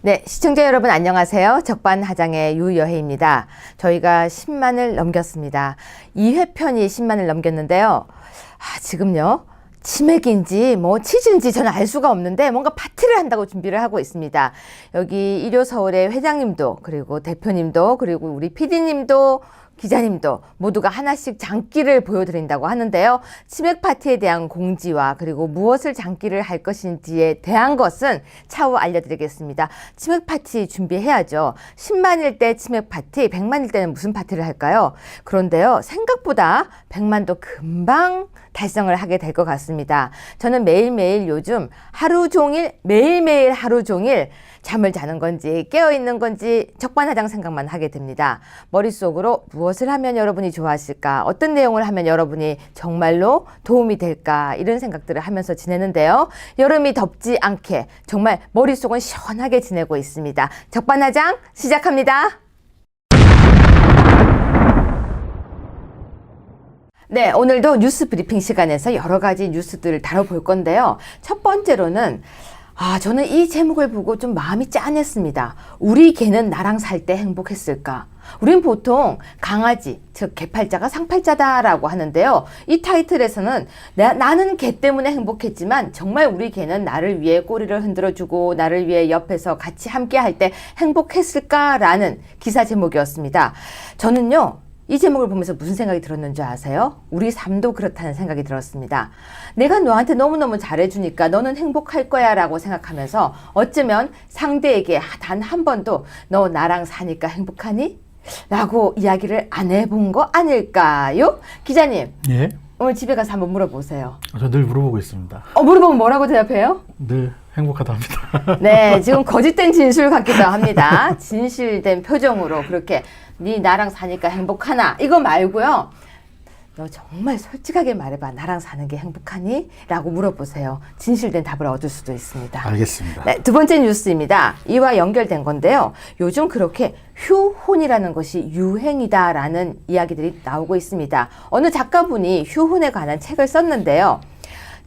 네, 시청자 여러분 안녕하세요. 적반하장의 유여혜입니다. 저희가 10만을 넘겼습니다. 2회편이 10만을 넘겼는데요. 지금요. 치맥인지 치즈인지 저는 알 수가 없는데 뭔가 파티를 한다고 준비를 하고 있습니다. 여기 일요서울의 회장님도 그리고 대표님도 그리고 우리 PD님도 기자님도 모두가 하나씩 장기를 보여드린다고 하는데요. 치맥 파티에 대한 공지와 그리고 무엇을 장기를 할 것인지에 대한 것은 차후 알려드리겠습니다. 치맥 파티 준비해야죠. 10만일 때 치맥 파티, 100만일 때는 무슨 파티를 할까요? 그런데요, 생각보다 100만도 금방 달성을 하게 될 것 같습니다. 저는 매일매일 요즘 하루 종일, 매일매일 하루 종일 잠을 자는 건지 깨어있는 건지 적반하장 생각만 하게 됩니다. 머릿속으로 무엇을 하면 여러분이 좋아하실까? 어떤 내용을 하면 여러분이 정말로 도움이 될까? 이런 생각들을 하면서 지내는데요. 여름이 덥지 않게 정말 머릿속은 시원하게 지내고 있습니다. 적반하장 시작합니다. 네, 오늘도 뉴스 브리핑 시간에서 여러 가지 뉴스들을 다뤄볼 건데요. 첫 번째로는 저는 이 제목을 보고 좀 마음이 짠했습니다. 우리 개는 나랑 살 때 행복했을까? 우린 보통 강아지, 즉 개팔자가 상팔자다라고 하는데요. 이 타이틀에서는 나는 개 때문에 행복했지만 정말 우리 개는 나를 위해 꼬리를 흔들어주고 나를 위해 옆에서 같이 함께 할 때 행복했을까라는 기사 제목이었습니다. 저는요. 이 제목을 보면서 무슨 생각이 들었는지 아세요? 우리 삶도 그렇다는 생각이 들었습니다. 내가 너한테 너무너무 잘해주니까 너는 행복할 거야 라고 생각하면서 어쩌면 상대에게 단 한 번도 너 나랑 사니까 행복하니? 라고 이야기를 안 해본 거 아닐까요? 기자님. 예? 오늘 집에 가서 한번 물어보세요. 저 늘 물어보고 있습니다. 물어보면 뭐라고 대답해요? 늘 행복하다 합니다. 네, 지금 거짓된 진술 같기도 합니다. 진실된 표정으로 그렇게 네 나랑 사니까 행복하나? 이거 말고요. 너 정말 솔직하게 말해봐. 나랑 사는 게 행복하니? 라고 물어보세요. 진실된 답을 얻을 수도 있습니다. 알겠습니다. 네, 두 번째 뉴스입니다. 이와 연결된 건데요. 요즘 그렇게 휴혼이라는 것이 유행이다라는 이야기들이 나오고 있습니다. 어느 작가분이 휴혼에 관한 책을 썼는데요.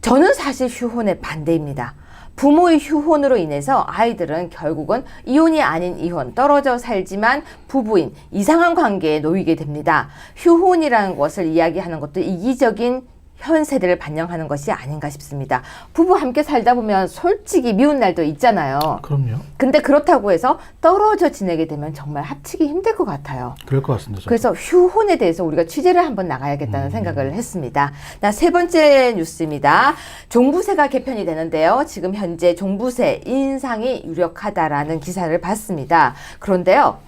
저는 사실 휴혼에 반대입니다. 부모의 휴혼으로 인해서 아이들은 결국은 이혼이 아닌 이혼, 떨어져 살지만 부부인 이상한 관계에 놓이게 됩니다. 휴혼이라는 것을 이야기하는 것도 이기적인 현 세대를 반영하는 것이 아닌가 싶습니다. 부부 함께 살다 보면 솔직히 미운 날도 있잖아요. 그럼요. 근데 그렇다고 해서 떨어져 지내게 되면 정말 합치기 힘들 것 같아요. 그럴 것 같습니다. 저도. 그래서 휴혼에 대해서 우리가 취재를 한번 나가야겠다는 생각을 했습니다. 세 번째 뉴스입니다. 종부세가 개편이 되는데요. 지금 현재 종부세 인상이 유력하다라는 기사를 봤습니다. 그런데요.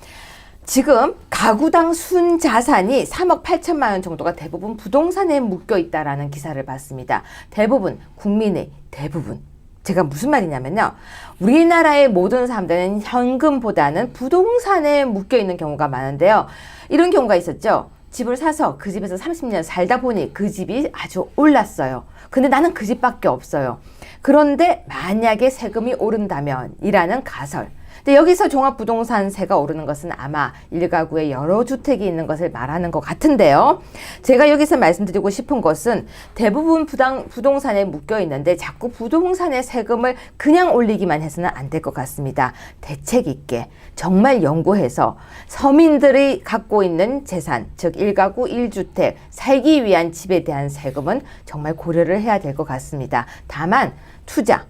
지금 가구당 순자산이 3억 8천만 원 정도가 대부분 부동산에 묶여 있다라는 기사를 봤습니다. 대부분, 국민의 대부분. 제가 무슨 말이냐면요. 우리나라의 모든 사람들은 현금보다는 부동산에 묶여 있는 경우가 많은데요. 이런 경우가 있었죠. 집을 사서 그 집에서 30년 살다 보니 그 집이 아주 올랐어요. 근데 나는 그 집밖에 없어요. 그런데 만약에 세금이 오른다면 이라는 가설. 근데 여기서 종합부동산세가 오르는 것은 아마 일가구에 여러 주택이 있는 것을 말하는 것 같은데요. 제가 여기서 말씀드리고 싶은 것은 대부분 부동산에 묶여 있는데 자꾸 부동산의 세금을 그냥 올리기만 해서는 안 될 것 같습니다. 대책 있게 정말 연구해서 서민들이 갖고 있는 재산, 즉 일가구 1주택, 살기 위한 집에 대한 세금은 정말 고려를 해야 될 것 같습니다. 다만 투자,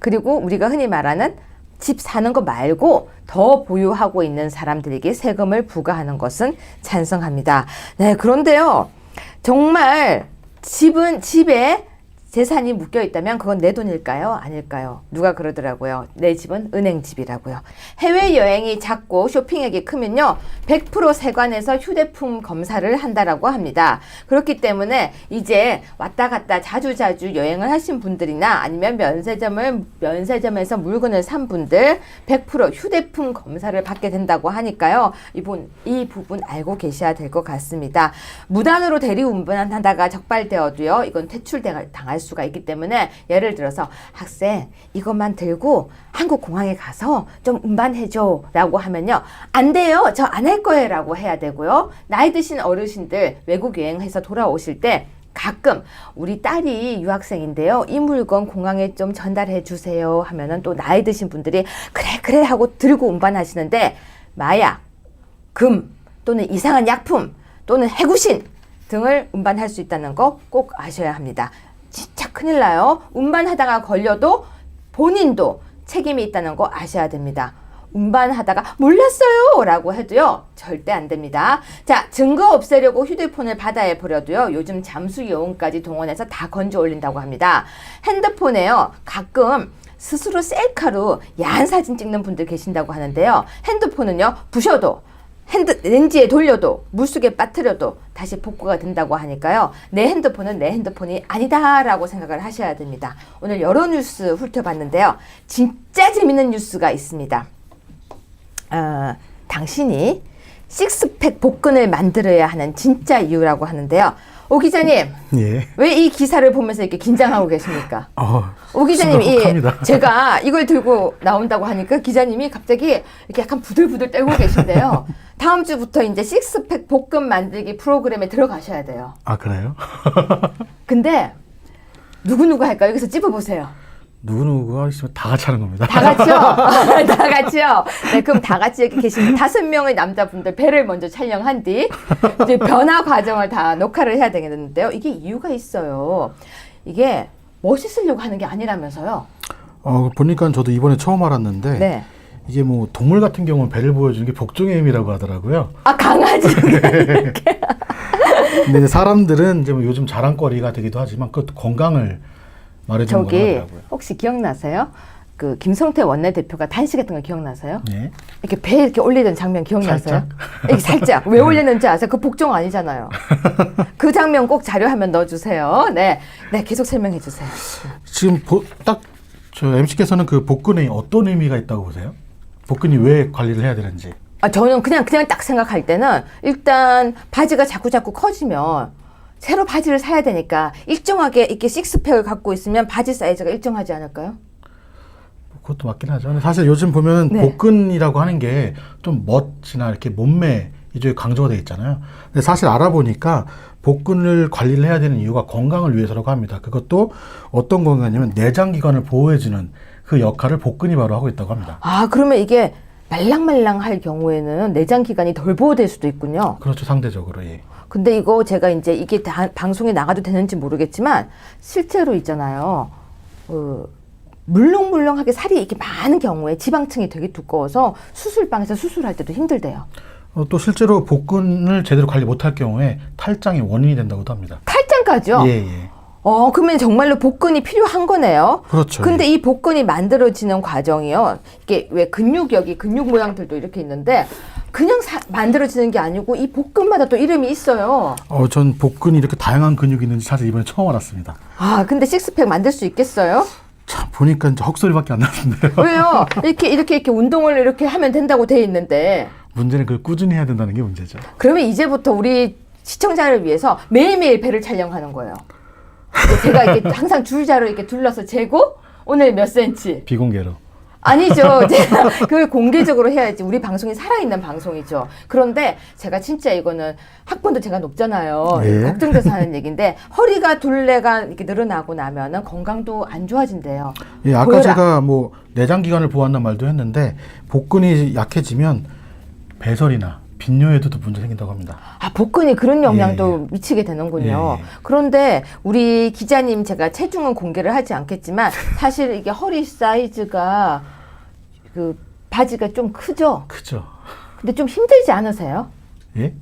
그리고 우리가 흔히 말하는 집 사는 거 말고 더 보유하고 있는 사람들에게 세금을 부과하는 것은 찬성합니다. 네, 그런데요. 정말 집에 재산이 묶여 있다면 그건 내 돈일까요? 아닐까요? 누가 그러더라고요. 내 집은 은행집이라고요. 해외여행이 작고 쇼핑액이 크면요. 100% 세관에서 휴대폰 검사를 한다라고 합니다. 그렇기 때문에 이제 왔다 갔다 자주자주 여행을 하신 분들이나 아니면 면세점에서 물건을 산 분들 100% 휴대폰 검사를 받게 된다고 하니까요. 이 부분 알고 계셔야 될 것 같습니다. 무단으로 대리운전하다가 적발되어도요. 이건 퇴출당할 수가 있기 때문에 예를 들어서 학생 이것만 들고 한국 공항에 가서 좀 운반해줘 라고 하면요. 안 돼요. 저 안 할 거예요 라고 해야 되고요. 나이 드신 어르신들 외국 여행해서 돌아오실 때 가끔 우리 딸이 유학생인데요. 이 물건 공항에 좀 전달해 주세요 하면은 또 나이 드신 분들이 그래 하고 들고 운반하시는데 마약, 금 또는 이상한 약품 또는 해구신 등을 운반할 수 있다는 거 꼭 아셔야 합니다. 진짜 큰일 나요. 운반하다가 걸려도 본인도 책임이 있다는 거 아셔야 됩니다. 운반하다가 몰랐어요 라고 해도요 절대 안 됩니다. 자, 증거 없애려고 휴대폰을 바다에 버려도요 요즘 잠수 요원까지 동원해서 다 건져 올린다고 합니다. 핸드폰에요 가끔 스스로 셀카로 야한 사진 찍는 분들 계신다고 하는데요. 핸드폰은요 부셔도 렌즈에 돌려도 물속에 빠뜨려도 다시 복구가 된다고 하니까요. 내 핸드폰은 내 핸드폰이 아니다라고 생각을 하셔야 됩니다. 오늘 여러 뉴스 훑어봤는데요. 진짜 재밌는 뉴스가 있습니다. 당신이 식스팩 복근을 만들어야 하는 진짜 이유라고 하는데요. 오 기자님, 예. 왜 이 기사를 보면서 이렇게 긴장하고 계십니까? 오 기자님, 심각합니다. 제가 이걸 들고 나온다고 하니까 기자님이 갑자기 이렇게 약간 부들부들 떨고 계신데요. 다음 주부터 이제 식스팩 복근 만들기 프로그램에 들어가셔야 돼요. 아, 그래요? 근데 누구 할까요? 여기서 찝어보세요. 누구누구가 있으면 다 같이 하는 겁니다. 다 같이요? 다 같이요? 네, 그럼 다 같이 여기 계신 5명의 남자분들 배를 먼저 촬영한 뒤 이제 변화 과정을 다 녹화를 해야 되겠는데요. 이게 이유가 있어요. 이게 멋있으려고 하는 게 아니라면서요. 보니까 저도 이번에 처음 알았는데 네. 이게 뭐 동물 같은 경우는 배를 보여주는 게 복종의 의미라고 하더라고요. 아, 강아지. 근데 이제 사람들은 이제 뭐 요즘 자랑거리가 되기도 하지만 그것도 건강을 말해주는 저기 거라고요. 혹시 기억나세요? 그 김성태 원내대표가 단식했던 거 기억나세요? 네. 이렇게 배 이렇게 올리던 장면 기억나세요? 살짝? 이게 살짝 왜 올렸는지 아세요? 그 복종 아니잖아요. 그 장면 꼭 자료화면 넣어주세요. 네, 계속 설명해 주세요. 지금 딱 저 MC께서는 그 복근에 어떤 의미가 있다고 보세요? 복근이 왜 관리를 해야 되는지. 저는 그냥 딱 생각할 때는 일단 바지가 자꾸 커지면 새로 바지를 사야 되니까 일정하게 이렇게 식스팩을 갖고 있으면 바지 사이즈가 일정하지 않을까요? 그것도 맞긴 하죠. 근데 사실 요즘 보면은 네. 복근이라고 하는 게 좀 멋이나 이렇게 몸매 이쪽에 강조가 되어 있잖아요. 근데 사실 알아보니까 복근을 관리를 해야 되는 이유가 건강을 위해서라고 합니다. 그것도 어떤 건강이냐면 내장기관을 보호해주는 그 역할을 복근이 바로 하고 있다고 합니다. 아, 그러면 이게 말랑말랑할 경우에는 내장 기관이 덜 보호될 수도 있군요. 그렇죠, 상대적으로. 예. 근데 이거 제가 이제 이게 다 방송에 나가도 되는지 모르겠지만 실제로 있잖아요. 물렁물렁하게 살이 이렇게 많은 경우에 지방층이 되게 두꺼워서 수술방에서 수술할 때도 힘들대요. 또 실제로 복근을 제대로 관리 못할 경우에 탈장의 원인이 된다고도 합니다. 탈장까지요? 예. 그러면 정말로 복근이 필요한 거네요. 그렇죠. 근데 예. 이 복근이 만들어지는 과정이요. 이게 왜 근육 모양들도 이렇게 있는데 그냥 만들어지는 게 아니고 이 복근마다 또 이름이 있어요. 전 복근이 이렇게 다양한 근육이 있는지 사실 이번에 처음 알았습니다. 아, 근데 식스팩 만들 수 있겠어요? 참 보니까 이제 헛소리밖에 안 나는데요. 왜요? 이렇게 운동을 이렇게 하면 된다고 돼 있는데. 문제는 그걸 꾸준히 해야 된다는 게 문제죠. 그러면 이제부터 우리 시청자를 위해서 매일매일 배를 촬영하는 거예요. 제가 이렇게 항상 줄자로 이렇게 둘러서 재고 오늘 몇 센치. 비공개로. 아니죠. 제가 그걸 공개적으로 해야지. 우리 방송이 살아있는 방송이죠. 그런데 제가 진짜 이거는 학번도 제가 높잖아요. 예. 걱정돼서 하는 얘기인데 허리가 둘레가 이렇게 늘어나고 나면은 건강도 안 좋아진대요. 예, 아까 보여라. 제가 뭐 내장기관을 보호한다는 말도 했는데 복근이 약해지면 배설이나 빈뇨에도 문제 생긴다고 합니다. 아, 복근이 그런 영향도 미치게 되는군요. 예. 그런데 우리 기자님 제가 체중은 공개를 하지 않겠지만 사실 이게 허리 사이즈가 그 바지가 좀 크죠? 크죠. 근데 좀 힘들지 않으세요? 예?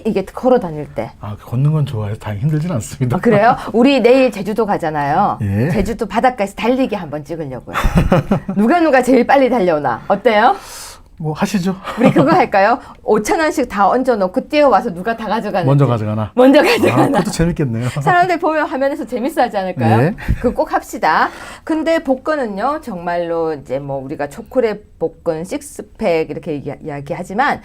이게 걸어 다닐 때. 걷는 건 좋아해서 다행히 힘들진 않습니다. 아, 그래요? 우리 내일 제주도 가잖아요. 예. 제주도 바닷가에서 달리기 한번 찍으려고요. 누가 제일 빨리 달려오나? 어때요? 뭐 하시죠. 우리 그거 할까요? 5,000원씩 다 얹어놓고 뛰어와서 누가 다 가져가는지. 먼저 가져가나. 먼저 가져가나. 그것도 재밌겠네요. 사람들 보면 화면에서 재밌어 하지 않을까요? 네. 그거 꼭 합시다. 근데 복근은요, 정말로 이제 뭐 우리가 초콜릿 복근, 식스팩 이렇게 이야기하지만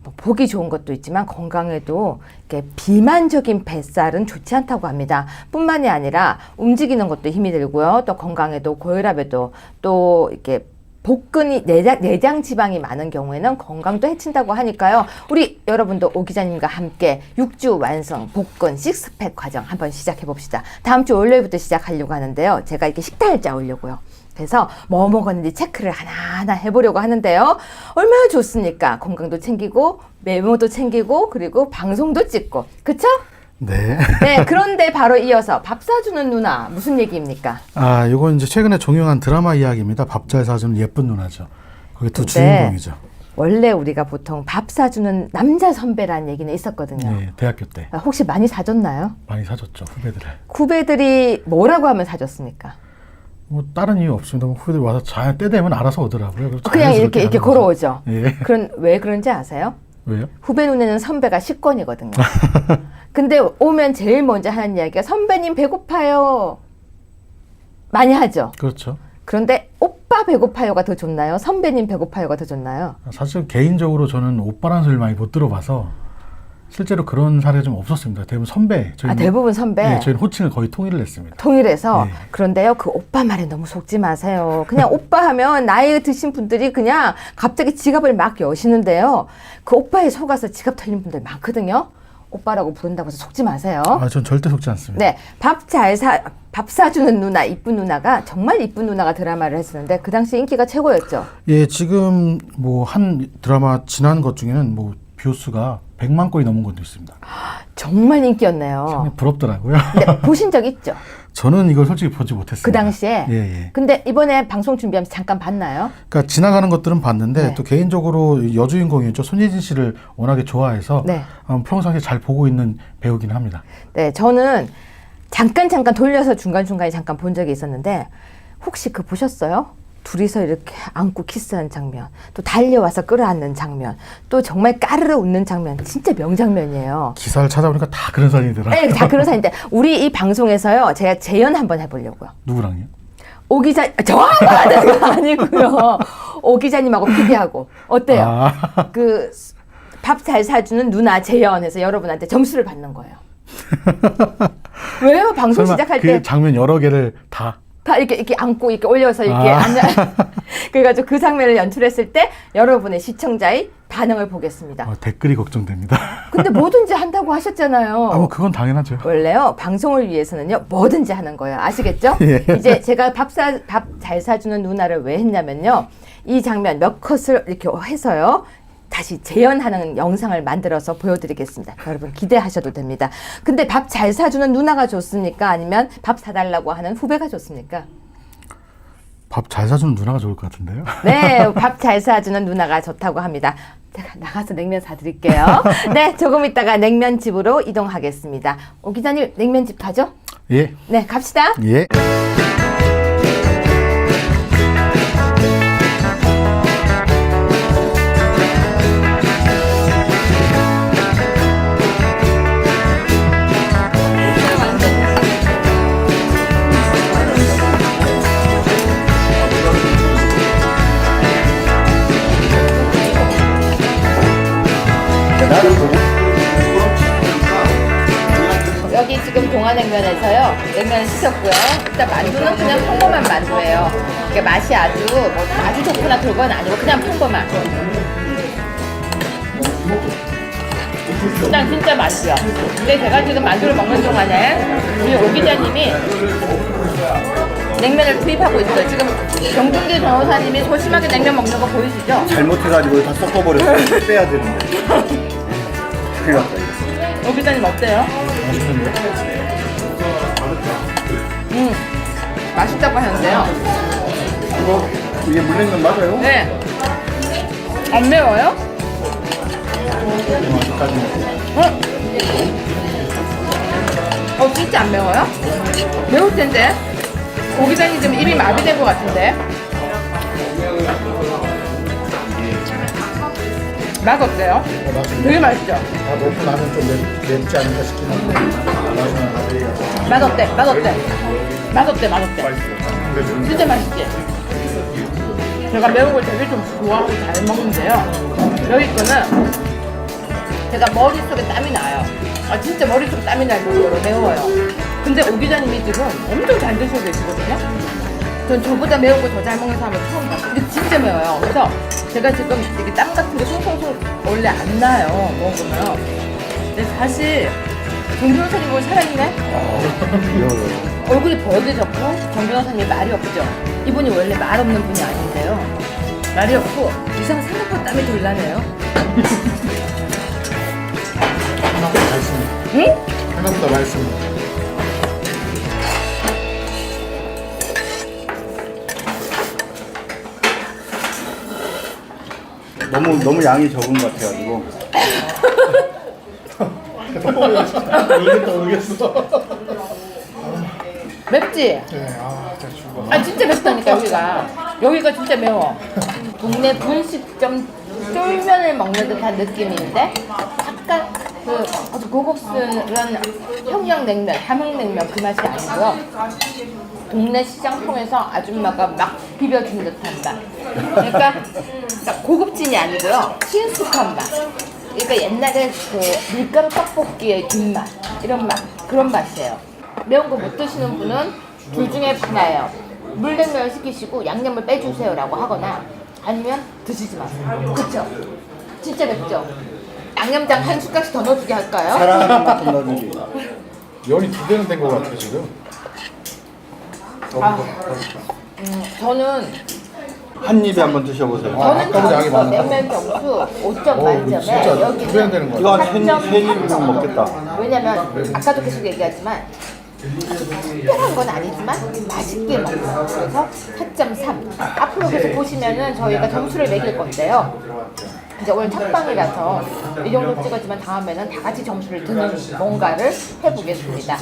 뭐 보기 좋은 것도 있지만 건강에도 이렇게 비만적인 뱃살은 좋지 않다고 합니다. 뿐만이 아니라 움직이는 것도 힘이 들고요. 또 건강에도 고혈압에도 또 이렇게 복근이 내장 지방이 많은 경우에는 건강도 해친다고 하니까요. 우리 여러분도 오 기자님과 함께 6주 완성 복근 식스팩 과정 한번 시작해 봅시다. 다음 주 월요일부터 시작하려고 하는데요. 제가 이렇게 식단을 짜오려고요. 그래서 뭐 먹었는지 체크를 하나하나 해보려고 하는데요. 얼마나 좋습니까? 건강도 챙기고 메모도 챙기고 그리고 방송도 찍고 그쵸? 네. 네, 그런데 바로 이어서 밥 사주는 누나 무슨 얘기입니까? 아, 요건 이제 최근에 종영한 드라마 이야기입니다. 밥 잘 사주는 예쁜 누나죠. 거기 두 네. 주인공이죠. 원래 우리가 보통 밥 사주는 남자 선배라는 얘기는 있었거든요. 네, 대학교 때 혹시 많이 사줬나요? 많이 사줬죠, 후배들을. 후배들이 뭐라고 하면 사줬습니까? 뭐 다른 이유 없습니다. 뭐 후배들 와서 잘 때 되면 알아서 오더라고요. 그래서 그냥 자연스럽게 이렇게 하는 거죠. 걸어오죠. 예. 그런 왜 그런지 아세요? 왜요? 후배 눈에는 선배가 식권이거든요. 근데 오면 제일 먼저 하는 이야기가 선배님 배고파요. 많이 하죠. 그렇죠. 그런데 오빠 배고파요가 더 좋나요? 선배님 배고파요가 더 좋나요? 사실 개인적으로 저는 오빠라는 소리를 많이 못 들어봐서 실제로 그런 사례가 좀 없었습니다. 대부분 선배. 저희는, 대부분 선배. 네, 저희는 호칭을 거의 통일을 했습니다. 통일해서 네. 그런데요 그 오빠 말에 너무 속지 마세요. 그냥 오빠 하면 나이 드신 분들이 그냥 갑자기 지갑을 막 여시는데요. 그 오빠에 속아서 지갑 털린 분들 많거든요. 오빠라고 부른다고 해서 속지 마세요. 아, 전 절대 속지 않습니다. 네, 밥 사주는 누나, 이쁜 누나가 정말 이쁜 누나가 드라마를 했었는데 그 당시 인기가 최고였죠. 예, 지금 뭐 한 드라마 지난 것 중에는 뭐 뷰수가 100만 건이 넘은 것도 있습니다. 정말 인기였네요. 상당히 부럽더라고요. 네, 보신 적 있죠? 저는 이걸 솔직히 보지 못했습니다. 그 당시에. 예, 예. 근데 이번에 방송 준비하면서 잠깐 봤나요? 그러니까 지나가는 것들은 봤는데 네. 또 개인적으로 여주인공이었죠. 손예진 씨를 워낙에 좋아해서 네. 평상시에 잘 보고 있는 배우긴 합니다. 네, 저는 잠깐 돌려서 중간중간에 잠깐 본 적이 있었는데 혹시 그 보셨어요? 둘이서 이렇게 안고 키스하는 장면, 또 달려와서 끌어안는 장면, 또 정말 까르르 웃는 장면, 진짜 명장면이에요. 기사를 찾아보니까 다 그런 사진이더라고요. 네, 다 그런 사진인데 우리 이 방송에서요, 제가 재연 한번 해보려고요. 누구랑요? 오 기자, 저하고 아니고요. 오 기자님하고 PD하고 어때요? 아. 그 밥 잘 사주는 누나 재연해서 여러분한테 점수를 받는 거예요. 왜요? 방송 설마 시작할 그 때 장면 여러 개를 다 이렇게 안고 이렇게 올려서 이렇게 앉아. 그래가지고 그 장면을 연출했을 때 여러분의 시청자의 반응을 보겠습니다. 댓글이 걱정됩니다. 근데 뭐든지 한다고 하셨잖아요. 뭐 그건 당연하죠. 원래요 방송을 위해서는요 뭐든지 하는 거예요. 아시겠죠? 예. 이제 제가 밥 잘 사주는 누나를 왜 했냐면요, 이 장면 몇 컷을 이렇게 해서요 다시 재현하는 영상을 만들어서 보여드리겠습니다. 여러분 기대하셔도 됩니다. 근데 밥 잘 사주는 누나가 좋습니까? 아니면 밥 사달라고 하는 후배가 좋습니까? 밥 잘 사주는 누나가 좋을 것 같은데요. 네, 밥 잘 사주는 누나가 좋다고 합니다. 제가 나가서 냉면 사드릴게요. 네, 조금 있다가 냉면집으로 이동하겠습니다. 오 기자님, 냉면집 가죠? 예. 네, 갑시다. 예. 여기 지금 동안냉면에서요 냉면을 시켰고요. 일단 만두는 그냥 평범한 만두예요. 이게 맛이 아주 아주 좋거나 그런 건 아니고 그냥 평범한. 일단 진짜 맛있어요. 근데 제가 지금 만두를 먹는 동안에 우리 오 기자님이 냉면을 투입하고 있어요. 지금 정준기 변호사님이 소심하게 냉면 먹는 거 보이시죠? 잘못해가지고 다 섞어버렸어요. 빼야 되는데. 큰일 났다. 오 기자님 어때요? 맛있다고 하는데요. 이거 이게 물냉면 맞아요? 네. 안 매워요? 진짜 안 매워요? 매울 텐데. 오 기자님 지금 입이 마비된 것 같은데. 맛 어때요? 되게 맛있죠? 먹고 나면 좀 맵지 않을까 싶긴 한데. 맛 어때? 맛 어때? 맛 어때? 맛 어때? 진짜 맛있지? 제가 매운 걸 되게 좀 좋아하고 잘 먹는데요. 여기 거는 제가 머릿속에 땀이 나요. 진짜 머릿속에 땀이 날 정도로 매워요. 근데 오 기자님이 지금 엄청 잘 드시고 계시거든요. 전 저보다 매운 거 더 잘 먹는 사람을 처음 봤어요. 근데 진짜 매워요. 그래서 제가 지금 이게 땀 같은 게 송송송 원래 안 나요. 먹으면. 근데 사실 정 변호사님 오늘 살아있네? 얼굴이 벌개졌고 정 변호사님 말이 없죠. 이분이 원래 말 없는 분이 아닌데요. 말이 없고 이상 생각보다 땀이 덜 나네요. 생각보다 맛있습니다. 응? 생각보다 맛있습니다. 너무 양이 적은 것 같아가지고. 모르겠어. 맵지? 네, 진짜 죽어. 아 진짜 맵다니까 여기가 진짜 매워. 동네 분식점 쫄면을 먹는 듯한 느낌인데 약간 그 아주 고급스러운 평양냉면, 함흥냉면 그 맛이 아니고요. 동네 시장통에서 아줌마가 막 비벼준 듯한 맛. 그러니까 고급진이 아니고요. 친숙한 맛. 그러니까 옛날에 그 밀가루 떡볶이의 뒷맛 이런 맛 그런 맛이에요. 매운 거 못 드시는 분은 둘 중에 하나예요. 물냉면을 시키시고 양념을 빼주세요라고 하거나 아니면 드시지 마세요. 그쵸? 진짜 맵죠? 양념장 한 숟갈씩 더 넣어주게 할까요? 사랑하는 만큼 넣어주기. 면이 2배는 된 것 같아요 지금. 저는 한 입에 한번 드셔보세요. 아까보다 양이 점수, 많다. 냉면 점수 5점 만점에 진짜 여기는 2배는 되는 것 이거 같아요. 한 입이면 먹겠다. 왜냐면 아까도 계속 얘기하지만 특별한 건 아니지만 맛있게 먹는 그래서 4.3 앞으로 계속 보시면은 저희가 점수를 매길 건데요. 이제 오늘 첫 방이라서 이 정도 찍었지만 다음에는 다 같이 점수를 드는 뭔가를 해보겠습니다.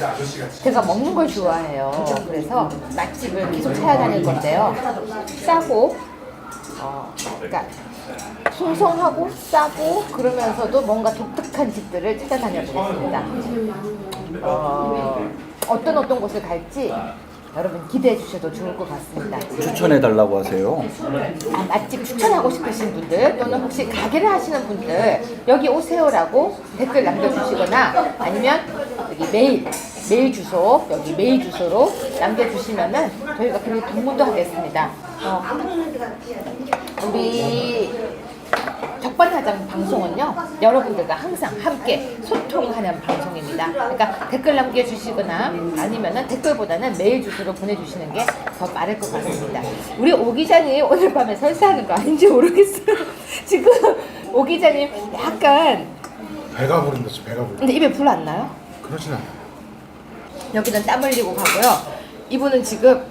제가 먹는 걸 좋아해요. 그래서 맛집을 계속 찾아다닐 건데요. 싸고 그러니까 풍성하고 싸고 그러면서도 뭔가 독특한 집들을 찾아다녀 보겠습니다. 어떤 곳을 갈지 여러분 기대해 주셔도 좋을 것 같습니다. 추천해달라고 하세요. 맛집 추천하고 싶으신 분들 또는 혹시 가게를 하시는 분들 여기 오세요라고 댓글 남겨주시거나 아니면 여기 메일 주소 여기 메일 주소로 남겨주시면은 저희가 그렇게 방문도 하겠습니다. 우리 적반하장 방송은요 여러분들과 항상 함께 소통하는 방송입니다. 그러니까 댓글 남겨주시거나 아니면은 댓글보다는 메일 주소로 보내주시는 게 더 빠를 것 같습니다. 우리 오 기자님 오늘 밤에 설사하는 거 아닌지 모르겠어요. 지금 오 기자님 약간 배가 부른다 지금 배가 부른다. 근데 입에 불 안 나요? 그렇진 않아요. 여기는 땀 흘리고 가고요. 이분은 지금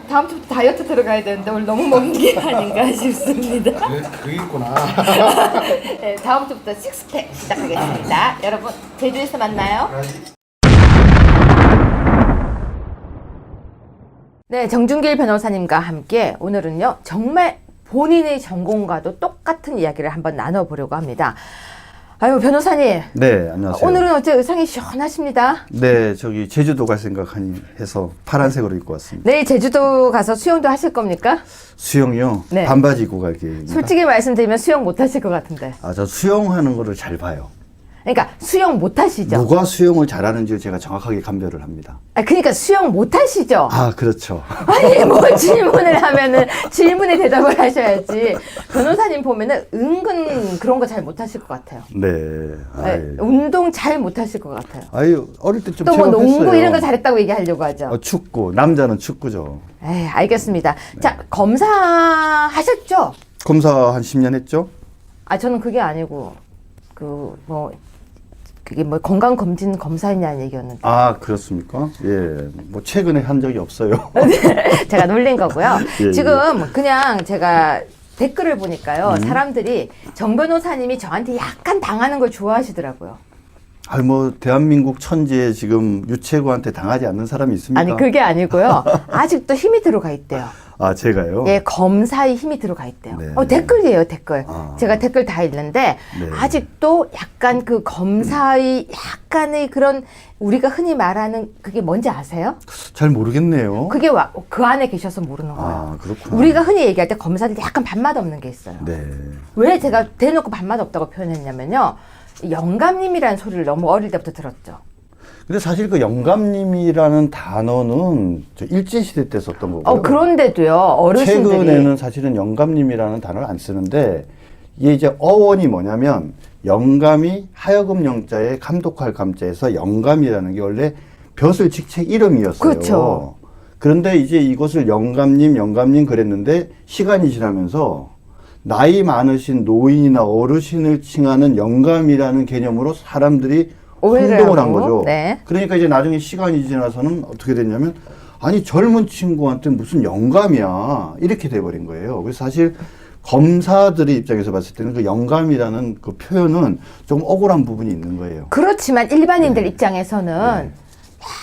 다음 주부터 다이어트 들어가야 되는데 오늘 너무 먹은 게 아닌가 싶습니다. 그게 있구나. 네, 다음 주부터 식스팩 시작하겠습니다. 여러분 제주에서 만나요. 네, 정준길 변호사님과 함께 오늘은요 정말 본인의 전공과도 똑같은 이야기를 한번 나눠보려고 합니다. 아유 변호사님. 네, 안녕하세요. 오늘은 어째 의상이 시원하십니다. 네, 저기 제주도 갈 생각하니 해서 파란색으로 입고 왔습니다. 내일 제주도 가서 수영도 하실 겁니까? 수영요? 네. 반바지 입고 갈 계획입니다. 솔직히 말씀드리면 수영 못 하실 것 같은데. 저 수영하는 거를 잘 봐요. 그러니까 수영 못 하시죠? 누가 수영을 잘하는지 제가 정확하게 감별을 합니다. 그러니까 수영 못 하시죠? 그렇죠. 아니 뭐 질문을 하면은 질문에 대답을 하셔야지. 변호사님 보면은 은근 그런 거 잘 못 하실 것 같아요. 네. 네, 운동 잘 못 하실 것 같아요. 어릴 때 좀 또 뭐 체험했어요. 농구 이런 거 잘했다고 얘기하려고 하죠. 축구. 남자는 축구죠. 에이, 알겠습니다. 자, 검사하셨죠? 검사 한 10년 했죠? 저는 그게 아니고 그게 뭐 건강검진 검사했냐는 얘기였는데. 그렇습니까? 예. 뭐 최근에 한 적이 없어요. 제가 놀린 거고요. 예, 지금 그냥 제가 댓글을 보니까요. 사람들이 정 변호사님이 저한테 약간 당하는 걸 좋아하시더라고요. 뭐 대한민국 천지에 지금 유채구한테 당하지 않는 사람이 있습니까? 아니 그게 아니고요. 아직도 힘이 들어가 있대요. 제가요? 예, 검사에 힘이 들어가 있대요. 네. 댓글이에요, 댓글. 제가 댓글 다 읽는데 네. 아직도 약간 그 검사의 약간의 그런 우리가 흔히 말하는 그게 뭔지 아세요? 잘 모르겠네요. 그게 그 안에 계셔서 모르는 거예요. 그렇구나. 우리가 흔히 얘기할 때 검사들 약간 밥맛 없는 게 있어요. 네. 왜 제가 대놓고 밥맛 없다고 표현했냐면요. 영감님이라는 소리를 너무 어릴 때부터 들었죠. 근데 사실 그 영감님이라는 단어는 저 일제시대 때 썼던 거고요. 그런데도요, 어르신들이. 최근에는 사실은 영감님이라는 단어를 안 쓰는데, 이게 이제 어원이 뭐냐면, 영감이 하여금 영자에 감독할 감자에서 영감이라는 게 원래 벼슬 직책 이름이었어요. 그렇죠. 그런데 이제 이것을 영감님 그랬는데, 시간이 지나면서 나이 많으신 노인이나 어르신을 칭하는 영감이라는 개념으로 사람들이 혼동을 한 거죠. 네. 그러니까 이제 나중에 시간이 지나서는 어떻게 됐냐면, 아니 젊은 친구한테 무슨 영감이야 이렇게 돼버린 거예요. 그래서 사실 검사들의 입장에서 봤을 때는 그 영감이라는 그 표현은 좀 억울한 부분이 있는 거예요. 그렇지만 일반인들 입장에서는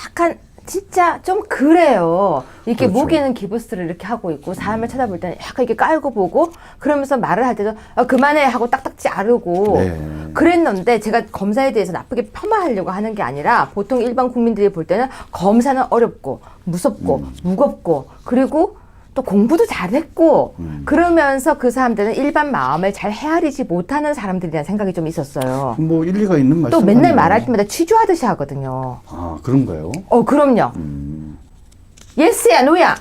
약간 진짜 좀 그래요. 이렇게 그렇죠. 목에는 기부스를 이렇게 하고 있고 사람을 쳐다볼 때는 약간 이렇게 깔고 보고 그러면서 말을 할 때도 그만해 하고 딱딱 자르고 네. 그랬는데 제가 검사에 대해서 나쁘게 폄하하려고 하는 게 아니라 보통 일반 국민들이 볼 때는 검사는 어렵고 무섭고 무겁고 그리고 또 공부도 잘했고 그러면서 그 사람들은 일반 마음을 잘 헤아리지 못하는 사람들이라는 생각이 좀 있었어요. 뭐 일리가 있는 말씀. 또 맨날 말할 때마다 취조하듯이 하거든요. 아 그런가요? 그럼요. 예스야, 노야.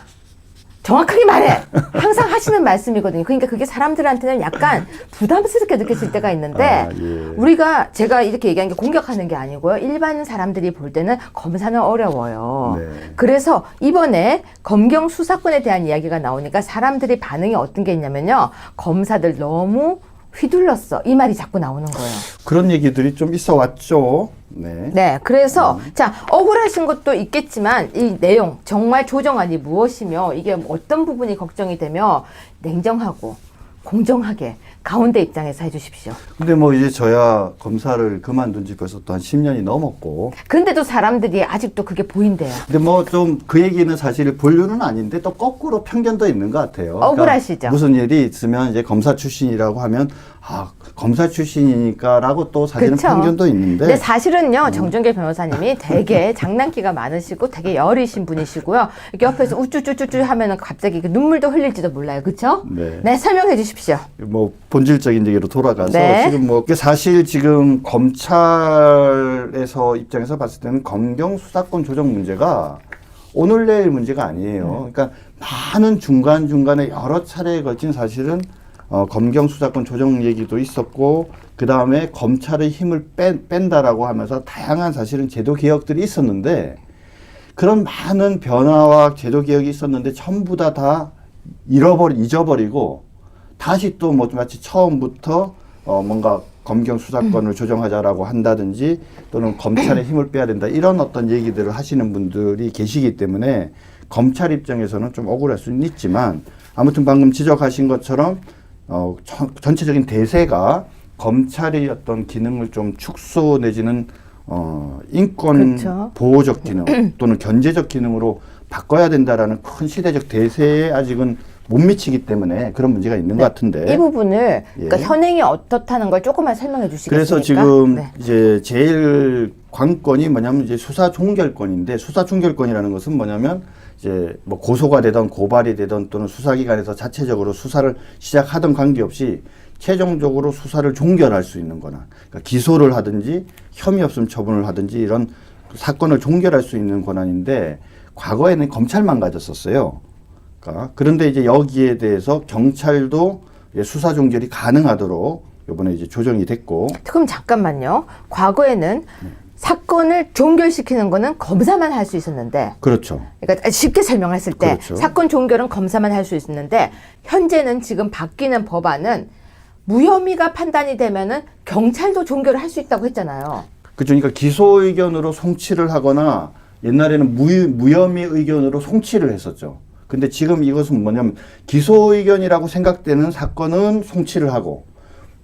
정확하게 말해. 항상 하시는 말씀이거든요. 그러니까 그게 사람들한테는 약간 부담스럽게 느껴질 때가 있는데 우리가 제가 이렇게 얘기하는 게 공격하는 게 아니고요. 일반 사람들이 볼 때는 검사는 어려워요. 네. 그래서 이번에 검경 수사권에 대한 이야기가 나오니까 사람들이 반응이 어떤 게 있냐면요. 검사들 너무 휘둘렀어. 이 말이 자꾸 나오는 거예요. 그런 얘기들이 좀 있어 왔죠. 네. 네, 그래서 자 억울하신 것도 있겠지만 이 내용 정말 조정안이 무엇이며 이게 어떤 부분이 걱정이 되며 냉정하고 공정하게 가운데 입장에서 해주십시오. 근데 뭐 이제 저야 검사를 그만둔 지 벌써 또 한 10년이 넘었고. 근데도 사람들이 아직도 그게 보인대요. 근데 뭐 좀 그 얘기는 사실 본류는 아닌데 또 거꾸로 편견도 있는 것 같아요. 억울하시죠? 그러니까 무슨 일이 있으면 이제 검사 출신이라고 하면 검사 출신이니까라고 또 사실은 그쵸? 편견도 있는데. 근데 사실은요 정준길 변호사님이 되게 장난기가 많으시고 되게 여리신 분이시고요. 이렇게 옆에서 우쭈쭈쭈쭈 하면은 갑자기 그 눈물도 흘릴지도 몰라요. 그렇죠? 네. 설명해 주십시오. 뭐 본질적인 얘기로 돌아가서 네. 지금 뭐 사실 지금 검찰에서 입장에서 봤을 때는 검경 수사권 조정 문제가 오늘 내일 문제가 아니에요. 그러니까 많은 중간중간에 여러 차례에 걸친 사실은 검경 수사권 조정 얘기도 있었고 그 다음에 검찰의 힘을 뺀다라고 하면서 다양한 사실은 제도 개혁들이 있었는데 그런 많은 변화와 제도 개혁이 있었는데 전부 다 잊어버리고 다시 또 뭐 마치 처음부터 뭔가 검경 수사권을 조정하자라고 한다든지 또는 검찰의 힘을 빼야 된다 이런 어떤 얘기들을 하시는 분들이 계시기 때문에 검찰 입장에서는 좀 억울할 수는 있지만 아무튼 방금 지적하신 것처럼 전체적인 대세가 검찰의 어떤 기능을 좀 축소 내지는 인권 그렇죠. 보호적 기능 또는 견제적 기능으로 바꿔야 된다라는 큰 시대적 대세에 아직은 못 미치기 때문에 그런 문제가 있는 것 같은데. 이 부분을 그러니까 예. 현행이 어떻다는 걸 조금만 설명해 주시겠습니까? 그래서 지금 네. 이제 제일 관건이 뭐냐면 이제 수사 종결권인데 수사 종결권이라는 것은 뭐냐면 이제 뭐 고소가 되던 고발이 되던 또는 수사기관에서 자체적으로 수사를 시작하던 관계없이 최종적으로 수사를 종결할 수 있는 거나 그러니까 기소를 하든지 혐의 없음 처분을 하든지 이런 사건을 종결할 수 있는 권한인데 과거에는 검찰만 가졌었어요. 그런데 이제 여기에 대해서 경찰도 수사 종결이 가능하도록 이번에 이제 조정이 됐고. 그럼 잠깐만요. 과거에는 사건을 종결시키는 거는 검사만 할 수 있었는데. 그렇죠. 그러니까 쉽게 설명했을 때 그렇죠. 사건 종결은 검사만 할 수 있었는데 현재는 지금 바뀌는 법안은 무혐의가 판단이 되면은 경찰도 종결을 할 수 있다고 했잖아요. 그렇죠. 그러니까 기소 의견으로 송치를 하거나 옛날에는 무혐의 의견으로 송치를 했었죠. 근데 지금 이것은 뭐냐면 기소 의견이라고 생각되는 사건은 송치를 하고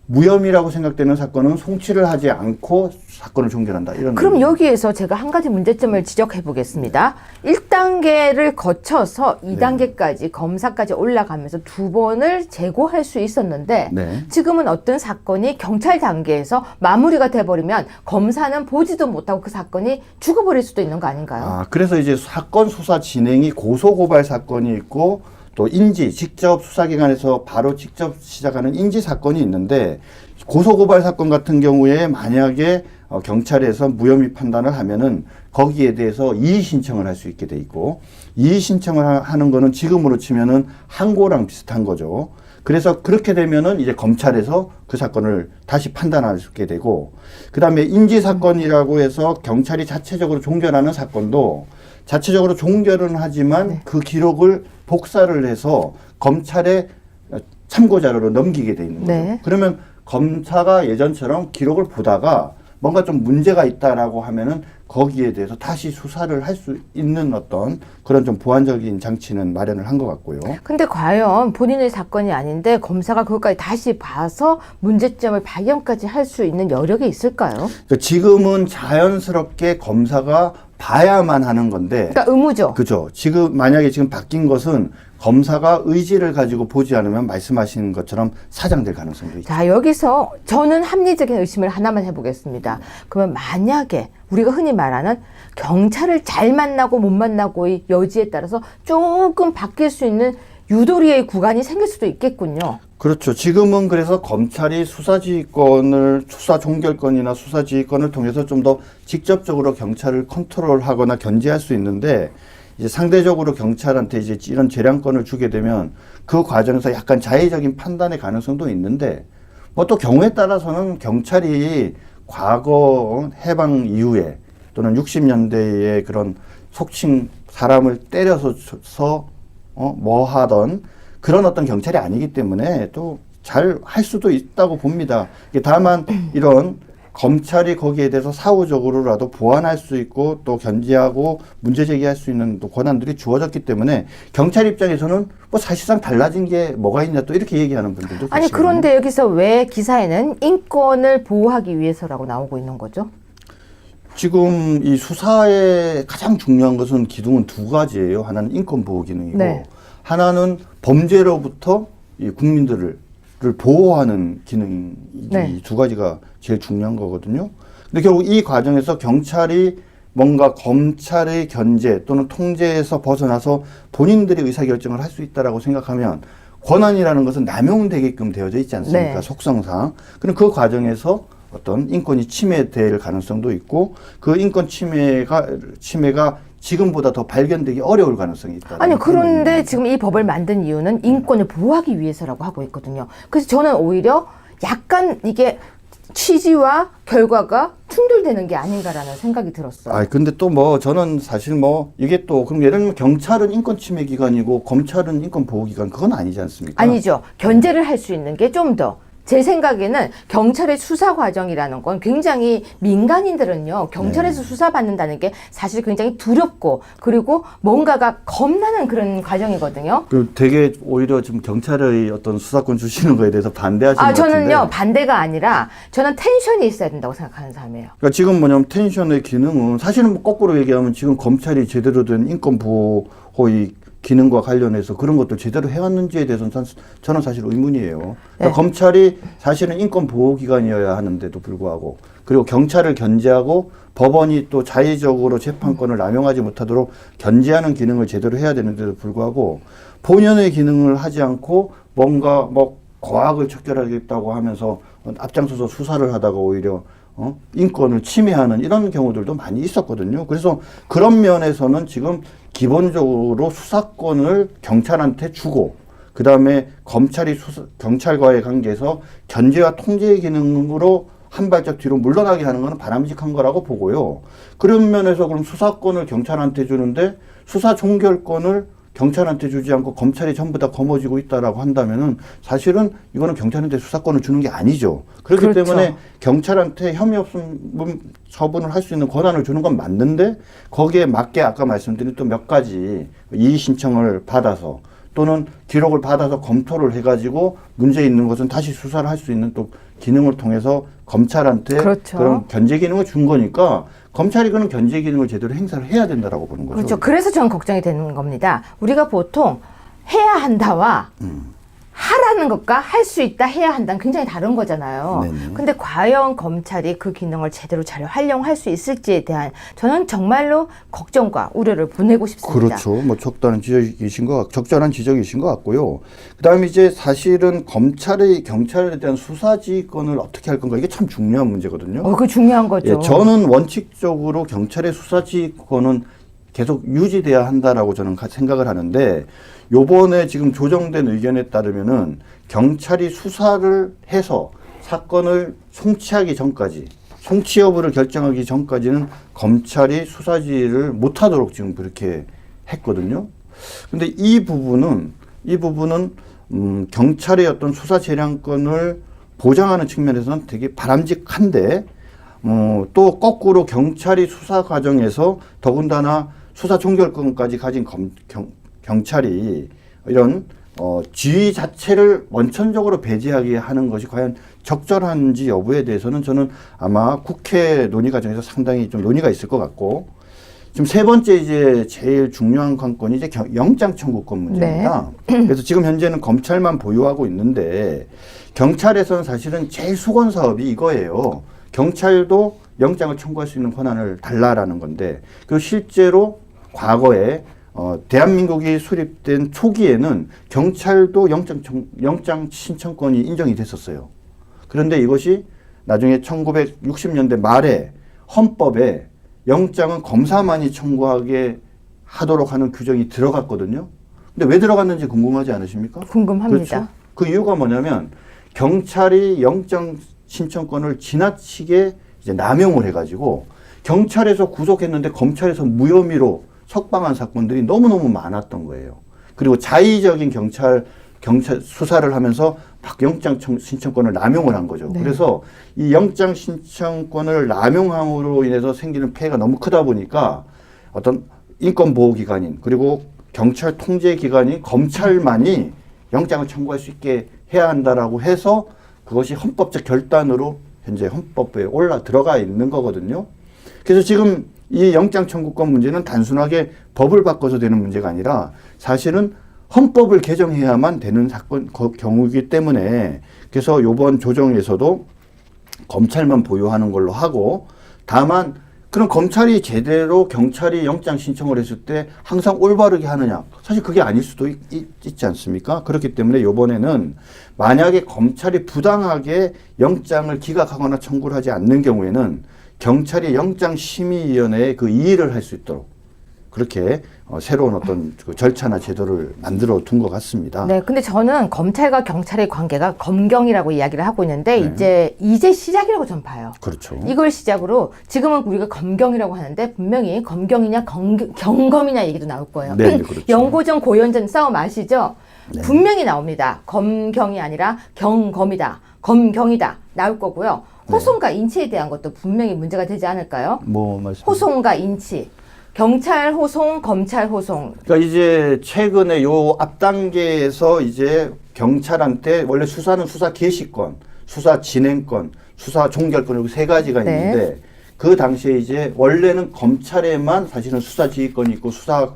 무혐의라고 생각되는 사건은 송치를 하지 않고 사건을 종결한다. 이런. 그럼 여기에서 제가 한 가지 문제점을 지적해 보겠습니다. 1단계를 거쳐서 2단계까지 검사까지 올라가면서 두 번을 재고할 수 있었는데 네. 지금은 어떤 사건이 경찰 단계에서 마무리가 돼버리면 검사는 보지도 못하고 그 사건이 죽어버릴 수도 있는 거 아닌가요? 그래서 이제 사건 수사 진행이 고소고발 사건이 있고 또 직접 수사기관에서 바로 직접 시작하는 인지 사건이 있는데 고소고발 사건 같은 경우에 만약에 경찰에서 무혐의 판단을 하면은 거기에 대해서 이의 신청을 할 수 있게 돼 있고, 이의 신청을 하는 거는 지금으로 치면은 항고랑 비슷한 거죠. 그래서 그렇게 되면은 이제 검찰에서 그 사건을 다시 판단할 수 있게 되고, 그 다음에 인지사건이라고 해서 경찰이 자체적으로 종결하는 사건도 자체적으로 종결은 하지만 네. 그 기록을 복사를 해서 검찰에 참고자료로 넘기게 돼 있는 거죠. 네. 그러면 검사가 예전처럼 기록을 보다가 뭔가 좀 문제가 있다라고 하면은 거기에 대해서 다시 수사를 할 수 있는 어떤 그런 좀 보완적인 장치는 마련을 한 것 같고요. 근데 과연 본인의 사건이 아닌데 검사가 그것까지 다시 봐서 문제점을 발견까지 할 수 있는 여력이 있을까요? 그러니까 지금은 자연스럽게 검사가 봐야만 하는 건데, 그러니까 의무죠. 그죠. 지금 만약에 지금 바뀐 것은 검사가 의지를 가지고 보지 않으면 말씀하신 것처럼 사장될 가능성도 있죠. 자, 여기서 저는 합리적인 의심을 하나만 해보겠습니다. 그러면 만약에 우리가 흔히 말하는 경찰을 잘 만나고 못 만나고의 여지에 따라서 조금 바뀔 수 있는 유도리의 구간이 생길 수도 있겠군요. 그렇죠. 지금은 그래서 검찰이 수사지휘권을, 수사종결권이나 수사지휘권을 통해서 좀 더 직접적으로 경찰을 컨트롤하거나 견제할 수 있는데, 이제 상대적으로 경찰한테 이제 이런 재량권을 주게 되면 그 과정에서 약간 자의적인 판단의 가능성도 있는데, 뭐 또 경우에 따라서는 경찰이 과거 해방 이후에 또는 60년대에 그런 속칭 사람을 때려서 뭐 하던 그런 어떤 경찰이 아니기 때문에 또 잘 할 수도 있다고 봅니다. 다만 이런 검찰이 거기에 대해서 사후적으로라도 보완할 수 있고 또 견제하고 문제 제기할 수 있는 또 권한들이 주어졌기 때문에 경찰 입장에서는 뭐 사실상 달라진 게 뭐가 있냐 또 이렇게 얘기하는 분들도 아니, 계시거든요. 그런데 여기서 왜 기사에는 인권을 보호하기 위해서라고 나오고 있는 거죠? 지금 이 수사에 가장 중요한 것은 기둥은 두 가지예요. 하나는 인권 보호 기능이고, 네. 하나는 범죄로부터 이 국민들을 보호하는 기능, 네. 이 두 가지가 제일 중요한 거거든요. 근데 결국 이 과정에서 경찰이 뭔가 검찰의 견제 또는 통제에서 벗어나서 본인들이 의사결정을 할 수 있다라고 생각하면 권한이라는 것은 남용되게끔 되어져 있지 않습니까? 네. 속성상. 그럼 그 과정에서 어떤 인권이 침해될 가능성도 있고, 그 인권 침해가 지금보다 더 발견되기 어려울 가능성이 있다. 아니, 그런데 지금 이 법을 만든 이유는 인권을 보호하기 위해서라고 하고 있거든요. 그래서 저는 오히려 약간 이게 취지와 결과가 충돌되는 게 아닌가라는 생각이 들었어요. 아, 근데 또 뭐 저는 사실 뭐 이게 또 그럼 예를 들면 경찰은 인권 침해 기관이고 검찰은 인권 보호 기관, 그건 아니지 않습니까? 아니죠. 견제를 할 수 있는 게 좀 더. 제 생각에는 경찰의 수사 과정이라는 건 굉장히 민간인들은요, 경찰에서 수사받는다는 게 사실 굉장히 두렵고, 그리고 뭔가가 겁나는 그런 과정이거든요. 그 되게 오히려 좀 경찰의 어떤 수사권 주시는 거에 대해서 반대하시는 것 같은데. 저는요, 반대가 아니라 저는 텐션이 있어야 된다고 생각하는 사람이에요. 그러니까 지금 뭐냐면 텐션의 기능은 사실은 뭐 거꾸로 얘기하면 지금 검찰이 제대로 된 인권 보호의 기능과 관련해서 그런 것도 제대로 해왔는지에 대해서는 저는 사실 의문이에요. 그러니까 네. 검찰이 사실은 인권 보호 기관이어야 하는데도 불구하고, 그리고 경찰을 견제하고 법원이 또 자의적으로 재판권을 남용하지 못하도록 견제하는 기능을 제대로 해야 되는데도 불구하고 본연의 기능을 하지 않고 뭔가 뭐 거악을 척결하겠다고 하면서 앞장서서 수사를 하다가 오히려 인권을 침해하는 이런 경우들도 많이 있었거든요. 그래서 그런 면에서는 지금 기본적으로 수사권을 경찰한테 주고, 그 다음에 검찰이 경찰과의 관계에서 견제와 통제 기능으로 한 발짝 뒤로 물러나게 하는 것은 바람직한 거라고 보고요. 그런 면에서 그럼 수사권을 경찰한테 주는데 수사 종결권을 경찰한테 주지 않고 검찰이 전부 다 거머쥐고 있다라고 한다면은 사실은 이거는 경찰한테 수사권을 주는 게 아니죠. 그렇기 그렇죠. 때문에 경찰한테 혐의 없음 처분을 할 수 있는 권한을 주는 건 맞는데, 거기에 맞게 아까 말씀드린 또 몇 가지 이의 신청을 받아서 또는 기록을 받아서 검토를 해가지고 문제 있는 것은 다시 수사를 할 수 있는 또 기능을 통해서 검찰한테 그렇죠. 그런 견제 기능을 준 거니까 검찰이 그런 견제 기능을 제대로 행사를 해야 된다라고 보는 거죠. 그렇죠. 그래서 저는 걱정이 되는 겁니다. 우리가 보통 해야 한다와 하라는 것과 할 수 있다, 해야 한다는 굉장히 다른 거잖아요. 네네. 근데 과연 검찰이 그 기능을 제대로 잘 활용할 수 있을지에 대한 저는 정말로 걱정과 우려를 보내고 싶습니다. 그렇죠. 뭐 적절한 지적이신 것 같고요. 그다음에 이제 사실은 검찰의 경찰에 대한 수사지휘권을 어떻게 할 건가 이게 참 중요한 문제거든요. 그 중요한 거죠. 예, 저는 원칙적으로 경찰의 수사지휘권은 계속 유지돼야 한다라고 저는 생각을 하는데 요번에 지금 조정된 의견에 따르면은 경찰이 수사를 해서 사건을 송치하기 전까지 송치 여부를 결정하기 전까지는 검찰이 수사지휘를 못하도록 지금 그렇게 했거든요. 근데 이 부분은 경찰의 어떤 수사 재량권을 보장하는 측면에서는 되게 바람직한데 또 거꾸로 경찰이 수사 과정에서 더군다나 수사 종결권까지 가진 경찰이 이런 지휘 자체를 원천적으로 배제하게 하는 것이 과연 적절한지 여부에 대해서는 저는 아마 국회 논의 과정에서 상당히 좀 논의가 있을 것 같고 지금 세 번째 이제 제일 중요한 관건이 이제 영장 청구권 문제입니다. 네. 그래서 지금 현재는 검찰만 보유하고 있는데 경찰에서는 사실은 제일 수건 사업이 이거예요. 경찰도 영장을 청구할 수 있는 권한을 달라라는 건데 그 실제로 과거에 대한민국이 수립된 초기에는 경찰도 영장 신청권이 인정이 됐었어요. 그런데 이것이 나중에 1960년대 말에 헌법에 영장은 검사만이 청구하게 하도록 하는 규정이 들어갔거든요. 근데 왜 들어갔는지 궁금하지 않으십니까? 궁금합니다. 그렇죠? 그 이유가 뭐냐면 경찰이 영장 신청권을 지나치게 이제 남용을 해가지고 경찰에서 구속했는데 검찰에서 무혐의로 석방한 사건들이 너무너무 많았던 거예요. 그리고 자의적인 경찰 수사를 하면서 막 영장 신청권을 남용을 한 거죠. 네. 그래서 이 영장 신청권을 남용함으로 인해서 생기는 폐해가 너무 크다 보니까 어떤 인권보호기관인 그리고 경찰 통제기관인 검찰만이 영장을 청구할 수 있게 해야 한다라고 해서 그것이 헌법적 결단으로 현재 헌법에 들어가 있는 거거든요. 그래서 지금 이 영장 청구권 문제는 단순하게 법을 바꿔서 되는 문제가 아니라 사실은 헌법을 개정해야만 되는 경우이기 때문에 그래서 이번 조정에서도 검찰만 보유하는 걸로 하고 다만 그럼 검찰이 제대로 경찰이 영장 신청을 했을 때 항상 올바르게 하느냐 사실 그게 아닐 수도 있지 않습니까? 그렇기 때문에 이번에는 만약에 검찰이 부당하게 영장을 기각하거나 청구를 하지 않는 경우에는 경찰이 영장심의위원회에 그 이의를 할 수 있도록 그렇게 새로운 어떤 그 절차나 제도를 만들어 둔 것 같습니다. 네, 근데 저는 검찰과 경찰의 관계가 검경이라고 이야기를 하고 있는데 네. 이제 시작이라고 전 봐요. 그렇죠. 이걸 시작으로 지금은 우리가 검경이라고 하는데 분명히 검경이냐 경검이냐 얘기도 나올 거예요. 네, 그렇죠. 연고전 고연전 싸움 아시죠? 네. 분명히 나옵니다. 검경이 아니라 경검이다. 검경이다. 나올 거고요. 호송과 인치에 대한 것도 분명히 문제가 되지 않을까요? 뭐 말씀? 호송과 인치. 경찰 호송, 검찰 호송. 그러니까 이제 최근에 요 앞 단계에서 이제 경찰한테 원래 수사는 수사 개시권, 수사 진행권, 수사 종결권 이렇게 세 가지가 네. 있는데 그 당시에 이제 원래는 검찰에만 사실은 수사 지휘권이 있고 수사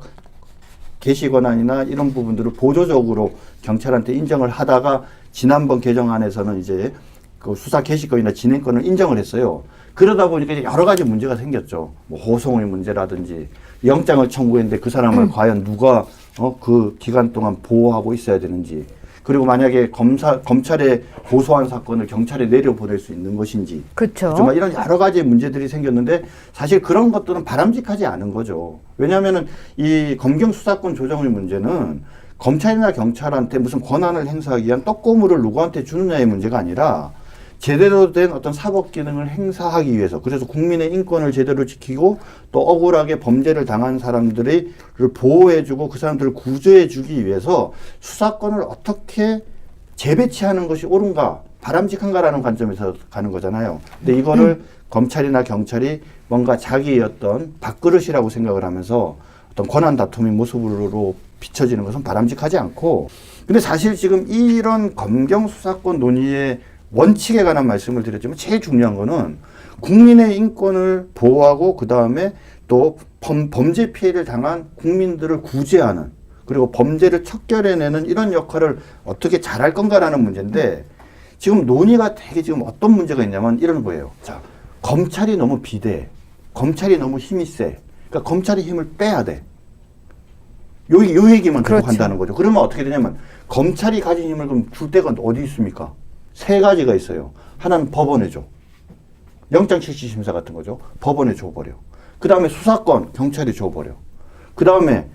개시 권한이나 이런 부분들을 보조적으로 경찰한테 인정을 하다가 지난번 개정안에서는 이제 그 수사 개시권이나 진행권을 인정을 했어요. 그러다 보니까 이제 여러 가지 문제가 생겼죠. 뭐 호송의 문제라든지 영장을 청구했는데 그 사람을 과연 누가 그 기간 동안 보호하고 있어야 되는지 그리고 만약에 검찰에 고소한 사건을 경찰에 내려보낼 수 있는 것인지 그렇죠. 정말 이런 여러 가지 문제들이 생겼는데 사실 그런 것들은 바람직하지 않은 거죠. 왜냐하면은 이 검경 수사권 조정의 문제는 검찰이나 경찰한테 무슨 권한을 행사하기 위한 떡고물을 누구한테 주느냐의 문제가 아니라 제대로 된 어떤 사법 기능을 행사하기 위해서 그래서 국민의 인권을 제대로 지키고 또 억울하게 범죄를 당한 사람들을 보호해주고 그 사람들을 구조해주기 위해서 수사권을 어떻게 재배치하는 것이 옳은가 바람직한가라는 관점에서 가는 거잖아요. 근데 이거를 검찰이나 경찰이 뭔가 자기의 어떤 밥그릇이라고 생각을 하면서 어떤 권한 다툼의 모습으로 비춰지는 것은 바람직하지 않고 근데 사실 지금 이런 검경 수사권 논의의 원칙에 관한 말씀을 드렸지만 제일 중요한 거는 국민의 인권을 보호하고 그 다음에 또 범죄 피해를 당한 국민들을 구제하는 그리고 범죄를 척결해내는 이런 역할을 어떻게 잘할 건가라는 문제인데 지금 논의가 되게 지금 어떤 문제가 있냐면 이런 거예요. 자, 검찰이 너무 비대해. 검찰이 너무 힘이 세. 그러니까 검찰이 힘을 빼야 돼. 요 얘기만 계속 그렇죠. 한다는 거죠. 그러면 어떻게 되냐면 검찰이 가진 힘을 그럼 줄 데가 어디 있습니까? 세 가지가 있어요. 하나는 법원에 줘. 영장실시심사 같은 거죠. 법원에 줘버려. 그 다음에 수사권 경찰이 줘버려. 그 다음에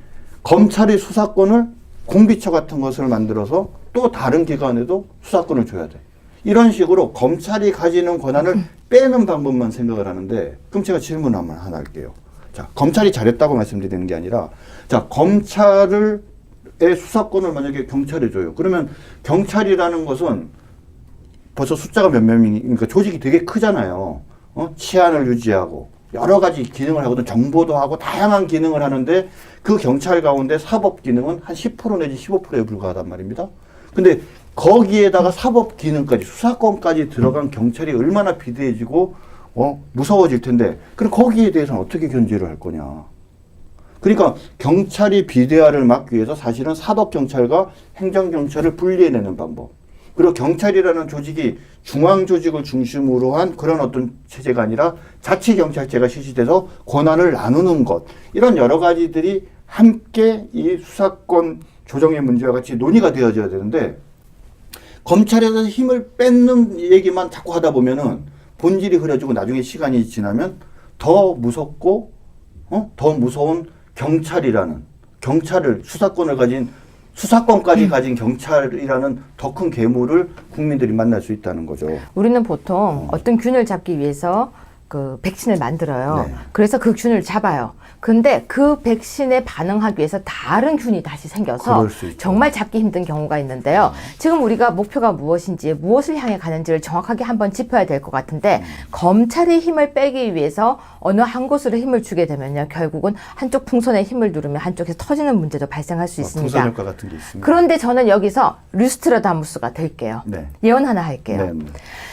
검찰이 수사권을 공비처 같은 것을 만들어서 또 다른 기관에도 수사권을 줘야 돼. 이런 식으로 검찰이 가지는 권한을 빼는 방법만 생각을 하는데 그럼 제가 질문 하나 할게요. 자, 검찰이 잘했다고 말씀드리는 게 아니라 자, 검찰의 수사권을 만약에 경찰에 줘요. 그러면 경찰이라는 것은 벌써 숫자가 몇 명이니까 조직이 되게 크잖아요. 치안을 유지하고 여러 가지 기능을 하거든. 정보도 하고 다양한 기능을 하는데 그 경찰 가운데 사법 기능은 한 10% 내지 15%에 불과하단 말입니다. 근데 거기에다가 사법 기능까지 수사권까지 들어간 경찰이 얼마나 비대해지고 무서워질 텐데 그럼 거기에 대해서는 어떻게 견제를 할 거냐. 그러니까 경찰이 비대화를 막기 위해서 사실은 사법경찰과 행정경찰을 분리해내는 방법. 그리고 경찰이라는 조직이 중앙조직을 중심으로 한 그런 어떤 체제가 아니라 자치경찰제가 실시돼서 권한을 나누는 것. 이런 여러 가지들이 함께 이 수사권 조정의 문제와 같이 논의가 되어져야 되는데 검찰에서 힘을 뺏는 얘기만 자꾸 하다 보면은 본질이 흐려지고 나중에 시간이 지나면 더 무섭고 더 무서운 경찰을 수사권을 가진 수사권까지 가진 경찰이라는 더 큰 괴물을 국민들이 만날 수 있다는 거죠. 우리는 보통 어떤 균을 잡기 위해서 그 백신을 만들어요. 네. 그래서 그 균을 잡아요. 근데 그 백신에 반응하기 위해서 다른 균이 다시 생겨서 그럴 수 있죠. 정말 잡기 힘든 경우가 있는데요. 지금 우리가 목표가 무엇인지 무엇을 향해 가는지를 정확하게 한번 짚어야 될 것 같은데 검찰의 힘을 빼기 위해서 어느 한 곳으로 힘을 주게 되면요. 결국은 한쪽 풍선에 힘을 누르면 한쪽에서 터지는 문제도 발생할 수 있습니다. 풍선 효과 같은 게 있습니다. 그런데 저는 여기서 류스트라다무스가 될게요. 네. 예언 하나 할게요. 네, 네.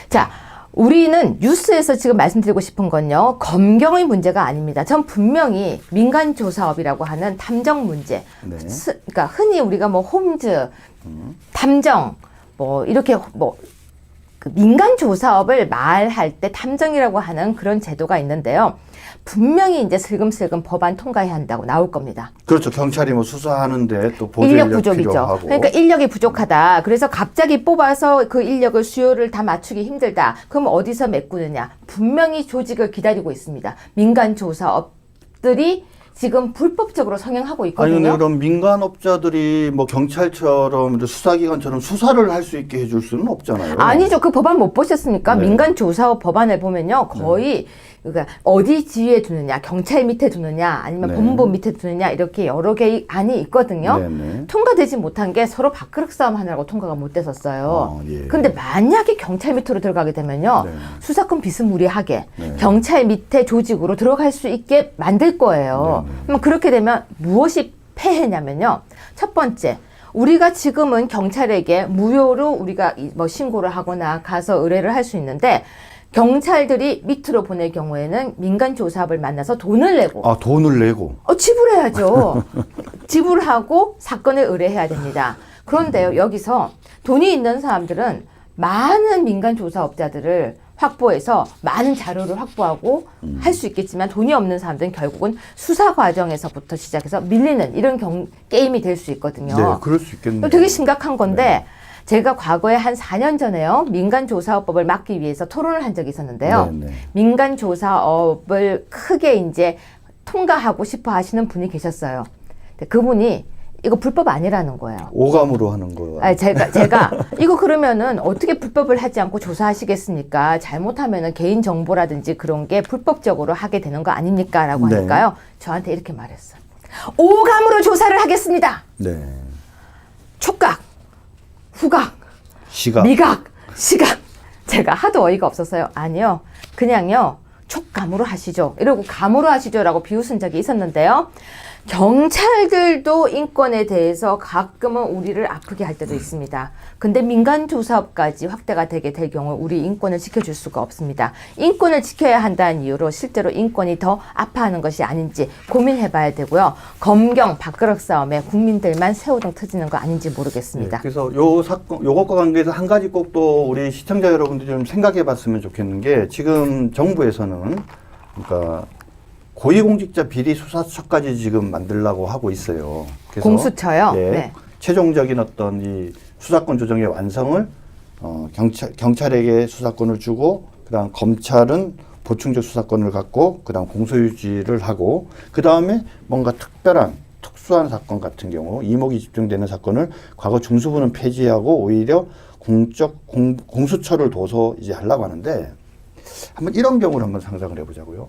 자, 우리는 뉴스에서 지금 말씀드리고 싶은 건요, 검경의 문제가 아닙니다. 전 분명히 민간조사업이라고 하는 탐정 문제, 네. 그러니까 흔히 우리가 뭐 홈즈, 탐정, 뭐 이렇게 뭐 그 민간조사업을 말할 때 탐정이라고 하는 그런 제도가 있는데요. 분명히 이제 슬금슬금 법안 통과해야 한다고 나올 겁니다. 그렇죠. 경찰이 뭐 수사하는데 또 보조 인력 인력 부족이죠. 필요하고. 그러니까 인력이 부족하다. 그래서 갑자기 뽑아서 그 인력을 수요를 다 맞추기 힘들다. 그럼 어디서 메꾸느냐? 분명히 조직을 기다리고 있습니다. 민간 조사업들이 지금 불법적으로 성행하고 아니 있거든요. 근데 그럼 민간업자들이 뭐 경찰처럼 수사기관처럼 수사를 할 수 있게 해줄 수는 없잖아요. 아니죠. 그 법안 못 보셨습니까? 네. 민간 조사업 법안을 보면요. 거의 그러니까 어디 지위에 두느냐, 경찰 밑에 두느냐, 아니면 네. 법무부 밑에 두느냐 이렇게 여러 개의 안이 있거든요. 네네. 통과되지 못한 게 서로 밥그릇 싸움 하느라고 통과가 못 됐었어요. 예. 근데 만약에 경찰 밑으로 들어가게 되면요. 네. 수사권 비스무리하게 네. 경찰 밑에 조직으로 들어갈 수 있게 만들 거예요. 네, 네. 그럼 그렇게 되면 무엇이 폐해냐면요. 첫 번째, 우리가 지금은 경찰에게 무효로 우리가 뭐 신고를 하거나 가서 의뢰를 할 수 있는데 경찰들이 밑으로 보낼 경우에는 민간조사업을 만나서 돈을 내고 아 돈을 내고. 지불해야죠. 지불하고 사건을 의뢰해야 됩니다. 그런데요, 여기서 돈이 있는 사람들은 많은 민간조사업자들을 확보해서 많은 자료를 확보하고 할 수 있겠지만 돈이 없는 사람들은 결국은 수사 과정에서부터 시작해서 밀리는 이런 게임이 될 수 있거든요. 네, 그럴 수 있겠네요. 되게 심각한 건데 제가 과거에 한 4년 전에요. 민간조사업법을 막기 위해서 토론을 한 적이 있었는데요. 네, 네. 민간조사업을 크게 이제 통과하고 싶어 하시는 분이 계셨어요. 근데 그분이 이거 불법 아니라는 거예요. 오감으로 하는 거예요. 아니, 제가 이거 그러면은 어떻게 불법을 하지 않고 조사하시겠습니까? 잘못하면은 개인 정보라든지 그런 게 불법적으로 하게 되는 거 아닙니까? 라고 네. 하니까요. 저한테 이렇게 말했어요. 오감으로 조사를 하겠습니다. 네. 촉각, 후각, 시각. 미각, 시각. 제가 하도 어이가 없었어요. 아니요. 그냥요. 촉감으로 하시죠. 이러고 감으로 하시죠. 라고 비웃은 적이 있었는데요. 경찰들도 인권에 대해서 가끔은 우리를 아프게 할 때도 있습니다. 근데 민간 조사업까지 확대가 되게 될 경우 우리 인권을 지켜줄 수가 없습니다. 인권을 지켜야 한다는 이유로 실제로 인권이 더 아파하는 것이 아닌지 고민해봐야 되고요. 검경 밥그릇 싸움에 국민들만 새우등 터지는 거 아닌지 모르겠습니다. 네, 그래서 요 사건, 요것과 관계해서 한 가지 꼭 또 우리 시청자 여러분들이 좀 생각해 봤으면 좋겠는 게 지금 정부에서는 그러니까 고위공직자 비리 수사처까지 지금 만들려고 하고 있어요. 그래서 공수처요? 예, 네. 최종적인 어떤 이 수사권 조정의 완성을 경찰에게 수사권을 주고 그다음 검찰은 보충적 수사권을 갖고 그다음 공소유지를 하고 그다음에 뭔가 특수한 사건 같은 경우 이목이 집중되는 사건을 과거 중수부는 폐지하고 오히려 공수처를 둬서 이제 하려고 하는데 한번 이런 경우를 한번 상상을 해보자고요.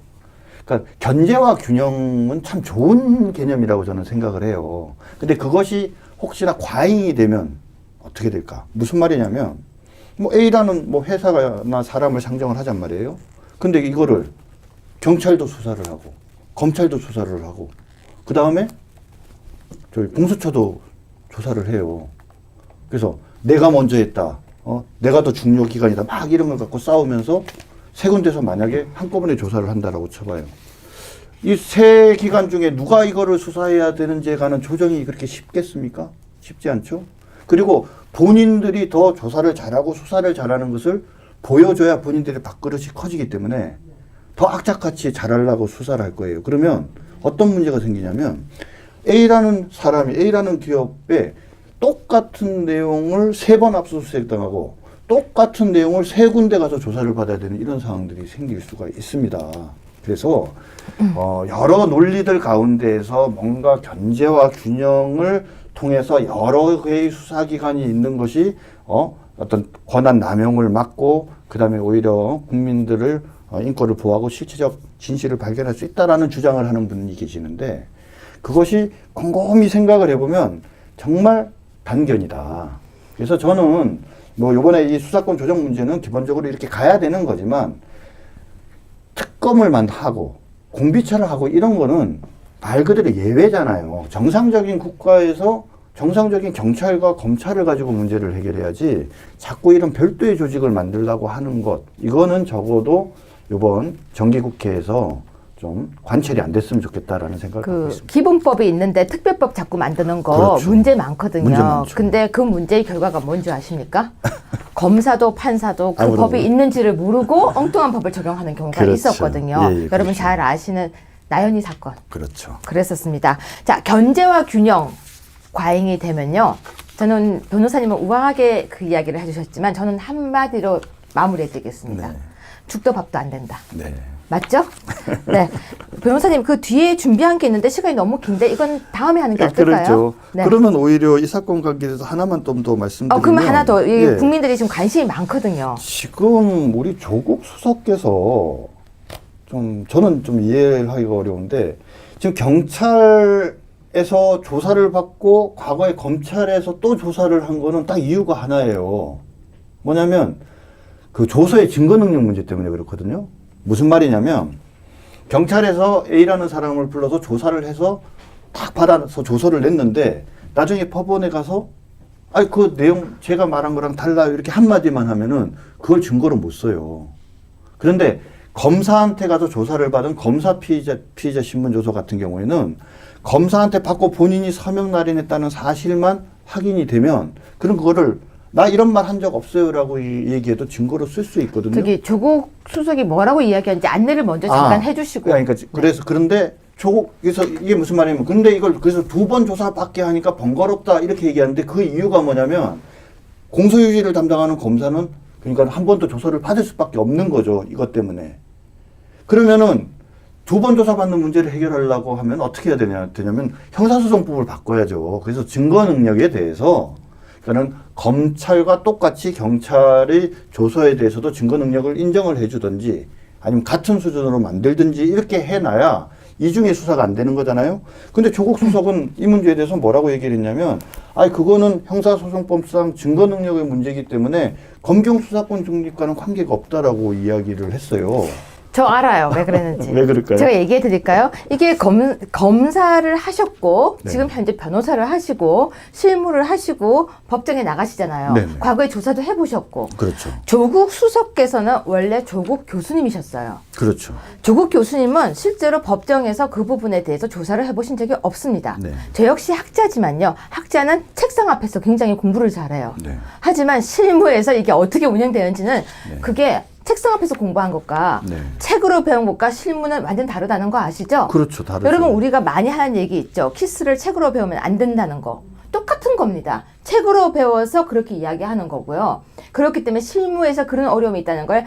그러니까 견제와 균형은 참 좋은 개념이라고 저는 생각을 해요. 근데 그것이 혹시나 과잉이 되면 어떻게 될까? 무슨 말이냐면 뭐 A라는 뭐 회사나 사람을 상정을 하잔 말이에요. 근데 이거를 경찰도 수사를 하고 검찰도 수사를 하고 그 다음에 저희 공수처도 조사를 해요. 그래서 내가 먼저 했다. 내가 더 중요 기관이다. 막 이런 걸 갖고 싸우면서 세 군데서 만약에 한꺼번에 조사를 한다라고 쳐봐요. 이 세 기관 중에 누가 이거를 수사해야 되는지에 관한 조정이 그렇게 쉽겠습니까? 쉽지 않죠. 그리고 본인들이 더 조사를 잘하고 수사를 잘하는 것을 보여줘야 본인들의 밥그릇이 커지기 때문에 더 악착같이 잘하려고 수사를 할 거예요. 그러면 어떤 문제가 생기냐면 A라는 사람이 A라는 기업에 똑같은 내용을 3번 압수수색 당하고 똑같은 내용을 3군데 가서 조사를 받아야 되는 이런 상황들이 생길 수가 있습니다. 그래서 여러 논리들 가운데에서 뭔가 견제와 균형을 통해서 여러 개의 수사기관이 있는 것이 어떤 권한 남용을 막고 그다음에 오히려 국민들을 인권을 보호하고 실체적 진실을 발견할 수 있다라는 주장을 하는 분이 계시는데 그것이 곰곰이 생각을 해보면 정말 단견이다. 그래서 저는 뭐 요번에 이 수사권 조정 문제는 기본적으로 이렇게 가야 되는 거지만 특검을만 하고 공비처를 하고 이런 거는 말 그대로 예외잖아요. 정상적인 국가에서 정상적인 경찰과 검찰을 가지고 문제를 해결해야지 자꾸 이런 별도의 조직을 만들려고 하는 것 이거는 적어도 이번 정기국회에서 좀 관철이 안 됐으면 좋겠다라는 생각을 하고 있습니다. 기본법이 있는데 특별법 자꾸 만드는 거 그렇죠. 문제 많거든요. 문제 많죠. 근데 그 문제의 결과가 뭔지 아십니까? 검사도 판사도 그 아무래도. 법이 있는지를 모르고 엉뚱한 법을 적용하는 경우가 그렇죠. 있었거든요. 예, 예, 여러분 그렇죠. 잘 아시는 나연희 사건. 그렇죠. 그랬었습니다. 자, 견제와 균형 과잉이 되면요. 저는 변호사님은 우아하게 그 이야기를 해주셨지만 저는 한마디로 마무리해드리겠습니다. 네. 죽도 밥도 안 된다. 네. 맞죠? 네. 변호사님 그 뒤에 준비한 게 있는데 시간이 너무 긴데 이건 다음에 하는 게 어떨까요? 그렇죠. 네. 그러면 오히려 이 사건 관계에서 하나만 좀 더 말씀드리면 그러면 하나 더. 이 예. 국민들이 지금 관심이 많거든요. 지금 우리 조국 수석께서 좀 저는 좀 이해하기가 어려운데 지금 경찰에서 조사를 받고 과거에 검찰에서 또 조사를 한 거는 딱 이유가 하나예요. 뭐냐면 그 조서의 증거 능력 문제 때문에 그렇거든요. 무슨 말이냐면 경찰에서 A라는 사람을 불러서 조사를 해서 딱 받아서 조서를 냈는데 나중에 법원에 가서 아니 그 내용 제가 말한 거랑 달라요 이렇게 한마디만 하면은 그걸 증거로 못 써요. 그런데 검사한테 가서 조사를 받은 검사 피의자 신문 조서 같은 경우에는 검사한테 받고 본인이 서명 날인했다는 사실만 확인이 되면 그럼 그거를 나 이런 말 한 적 없어요라고 얘기해도 증거로 쓸 수 있거든요. 저기 조국 수석이 뭐라고 이야기하는지 안내를 먼저 잠깐 해주시고. 그러니까 그래서 그런데 조국에서 이게 무슨 말이냐면 근데 이걸 그래서 2번 조사받게 하니까 번거롭다 이렇게 얘기하는데 그 이유가 뭐냐면 공소유지를 담당하는 검사는 그러니까 한 번 더 조사를 받을 수밖에 없는 거죠. 이것 때문에. 그러면은 2번 조사받는 문제를 해결하려고 하면 어떻게 해야 되냐면 형사소송법을 바꿔야죠. 그래서 증거 능력에 대해서 그러니까는 검찰과 똑같이 경찰의 조서에 대해서도 증거 능력을 인정을 해주든지 아니면 같은 수준으로 만들든지 이렇게 해놔야 이중의 수사가 안 되는 거잖아요. 근데 조국 수석은 이 문제에 대해서 뭐라고 얘기를 했냐면 아니 그거는 형사소송법상 증거 능력의 문제이기 때문에 검경 수사권 중립과는 관계가 없다라고 이야기를 했어요. 저 알아요. 왜 그랬는지. 왜 그럴까요? 제가 얘기해 드릴까요? 이게 검사를 하셨고, 네. 지금 현재 변호사를 하시고, 실무를 하시고, 법정에 나가시잖아요. 네네. 과거에 조사도 해보셨고. 그렇죠. 조국 수석께서는 원래 조국 교수님이셨어요. 그렇죠. 조국 교수님은 실제로 법정에서 그 부분에 대해서 조사를 해보신 적이 없습니다. 네. 저 역시 학자지만요. 학자는 책상 앞에서 굉장히 공부를 잘해요. 네. 하지만 실무에서 이게 어떻게 운영되는지는 네. 그게 책상 앞에서 공부한 것과 네. 책으로 배운 것과 실무는 완전 다르다는 거 아시죠? 그렇죠. 다르죠. 여러분 우리가 많이 하는 얘기 있죠. 키스를 책으로 배우면 안 된다는 거. 똑같은 겁니다. 책으로 배워서 그렇게 이야기하는 거고요. 그렇기 때문에 실무에서 그런 어려움이 있다는 걸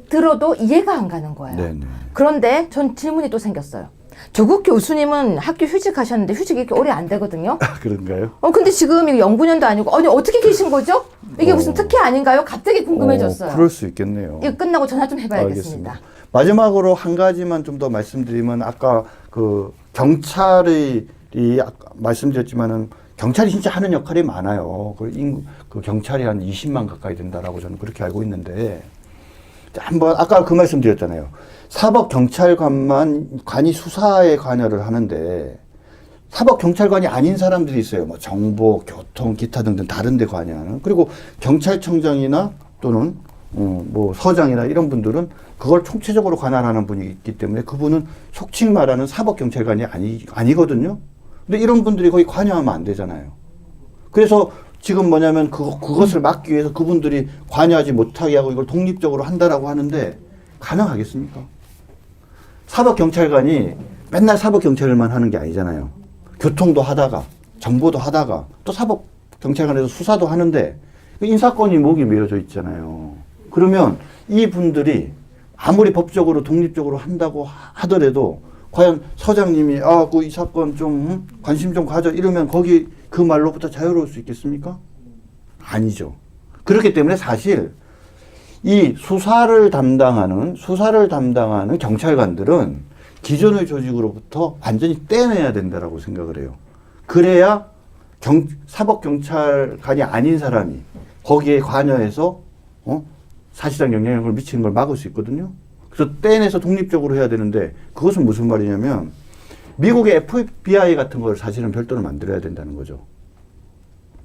들어도 이해가 안 가는 거예요. 네네. 그런데 전 질문이 또 생겼어요. 조국 교수님은 학교 휴직하셨는데 휴직이 이렇게 오래 안 되거든요. 그런가요? 근데 지금 이거 연구년도 아니고 아니 어떻게 계신 거죠? 이게 무슨 특혜 아닌가요? 갑자기 궁금해졌어요. 그럴 수 있겠네요. 이거 끝나고 전화 좀 해봐야겠습니다. 알겠습니다. 마지막으로 한 가지만 좀 더 말씀드리면 아까 그 경찰이 아까 말씀드렸지만은 경찰이 진짜 하는 역할이 많아요. 그 경찰이 한 20만 가까이 된다라고 저는 그렇게 알고 있는데 한번 아까 그 말씀드렸잖아요. 사법 경찰관이 수사에 관여를 하는데 사법 경찰관이 아닌 사람들이 있어요. 뭐 정보, 교통, 기타 등등 다른 데 관여하는. 그리고 경찰청장이나 또는 뭐 서장이나 이런 분들은 그걸 총체적으로 관할하는 분이 있기 때문에 그분은 속칭 말하는 사법 경찰관이 아니거든요. 근데 이런 분들이 거기 관여하면 안 되잖아요. 그래서 지금 뭐냐면 그것을 막기 위해서 그분들이 관여하지 못하게 하고 이걸 독립적으로 한다라고 하는데 가능하겠습니까? 사법경찰관이 맨날 사법경찰만 하는 게 아니잖아요. 교통도 하다가 정보도 하다가 또 사법경찰관에서 수사도 하는데 인사권이 목이 메어져 있잖아요. 그러면 이 분들이 아무리 법적으로 독립적으로 한다고 하더라도 과연 서장님이 이 사건 좀 관심 좀 가져 이러면 거기 그 말로부터 자유로울 수 있겠습니까? 아니죠. 그렇기 때문에 사실 이 수사를 담당하는 경찰관들은 기존의 조직으로부터 완전히 떼내야 된다라고 생각을 해요. 그래야 사법경찰관이 아닌 사람이 거기에 관여해서 사실상 영향력을 미치는 걸 막을 수 있거든요. 그래서 떼내서 독립적으로 해야 되는데 그것은 무슨 말이냐면 미국의 FBI 같은 걸 사실은 별도로 만들어야 된다는 거죠.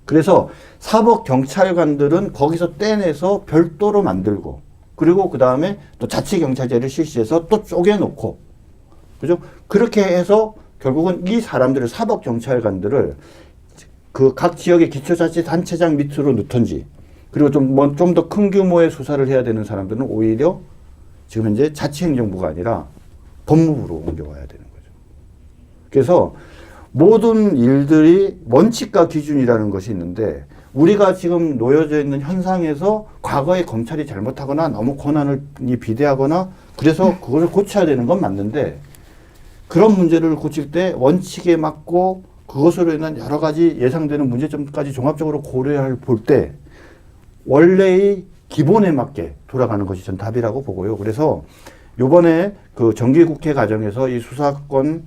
그래서 사법경찰관들은 거기서 떼내서 별도로 만들고 그리고 그 다음에 또 자치경찰제를 실시해서 또 쪼개놓고 그죠? 그렇게 해서 결국은 이 사람들을 사법경찰관들을 그 각 지역의 기초자치단체장 밑으로 넣던지 그리고 좀 더 큰 규모의 수사를 해야 되는 사람들은 오히려 지금 현재 자치행정부가 아니라 법무부로 옮겨와야 되는 거죠. 그래서 모든 일들이 원칙과 기준이라는 것이 있는데 우리가 지금 놓여져 있는 현상에서 과거에 검찰이 잘못하거나 너무 권한이 비대하거나 그래서 그것을 고쳐야 되는 건 맞는데 그런 문제를 고칠 때 원칙에 맞고 그것으로 인한 여러 가지 예상되는 문제점까지 종합적으로 고려할 볼 때 원래의 기본에 맞게 돌아가는 것이 전 답이라고 보고요. 그래서 요번에 그 정기국회 과정에서 이 수사권과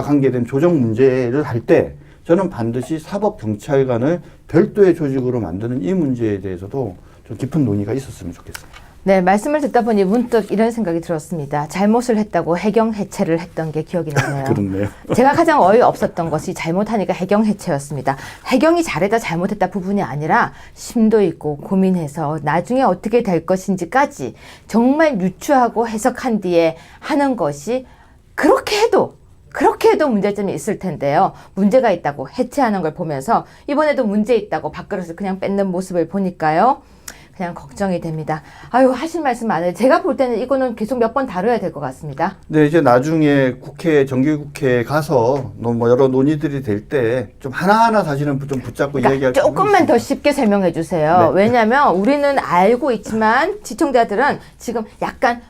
관계된 조정 문제를 할 때 저는 반드시 사법경찰관을 별도의 조직으로 만드는 이 문제에 대해서도 좀 깊은 논의가 있었으면 좋겠습니다. 네, 말씀을 듣다 보니 문득 이런 생각이 들었습니다. 잘못을 했다고 해경 해체를 했던 게 기억이 나네요. 그렇네요. 제가 가장 어이없었던 것이 잘못하니까 해경 해체였습니다. 해경이 잘했다 잘못했다 부분이 아니라 심도 있고 고민해서 나중에 어떻게 될 것인지까지 정말 유추하고 해석한 뒤에 하는 것이 그렇게 해도 문제점이 있을 텐데요. 문제가 있다고 해체하는 걸 보면서 이번에도 문제 있다고 밥그릇을 그냥 뺏는 모습을 보니까요. 그냥 걱정이 됩니다. 아유, 하실 말씀 많아요. 제가 볼 때는 이거는 계속 몇 번 다뤄야 될 것 같습니다. 네, 이제 나중에 정기국회에 가서 뭐 여러 논의들이 될 때 좀 하나하나 사실은 좀 붙잡고 이야기할 조금만 더 쉽게 설명해 주세요. 네. 왜냐하면 우리는 알고 있지만 시청자들은 지금 약간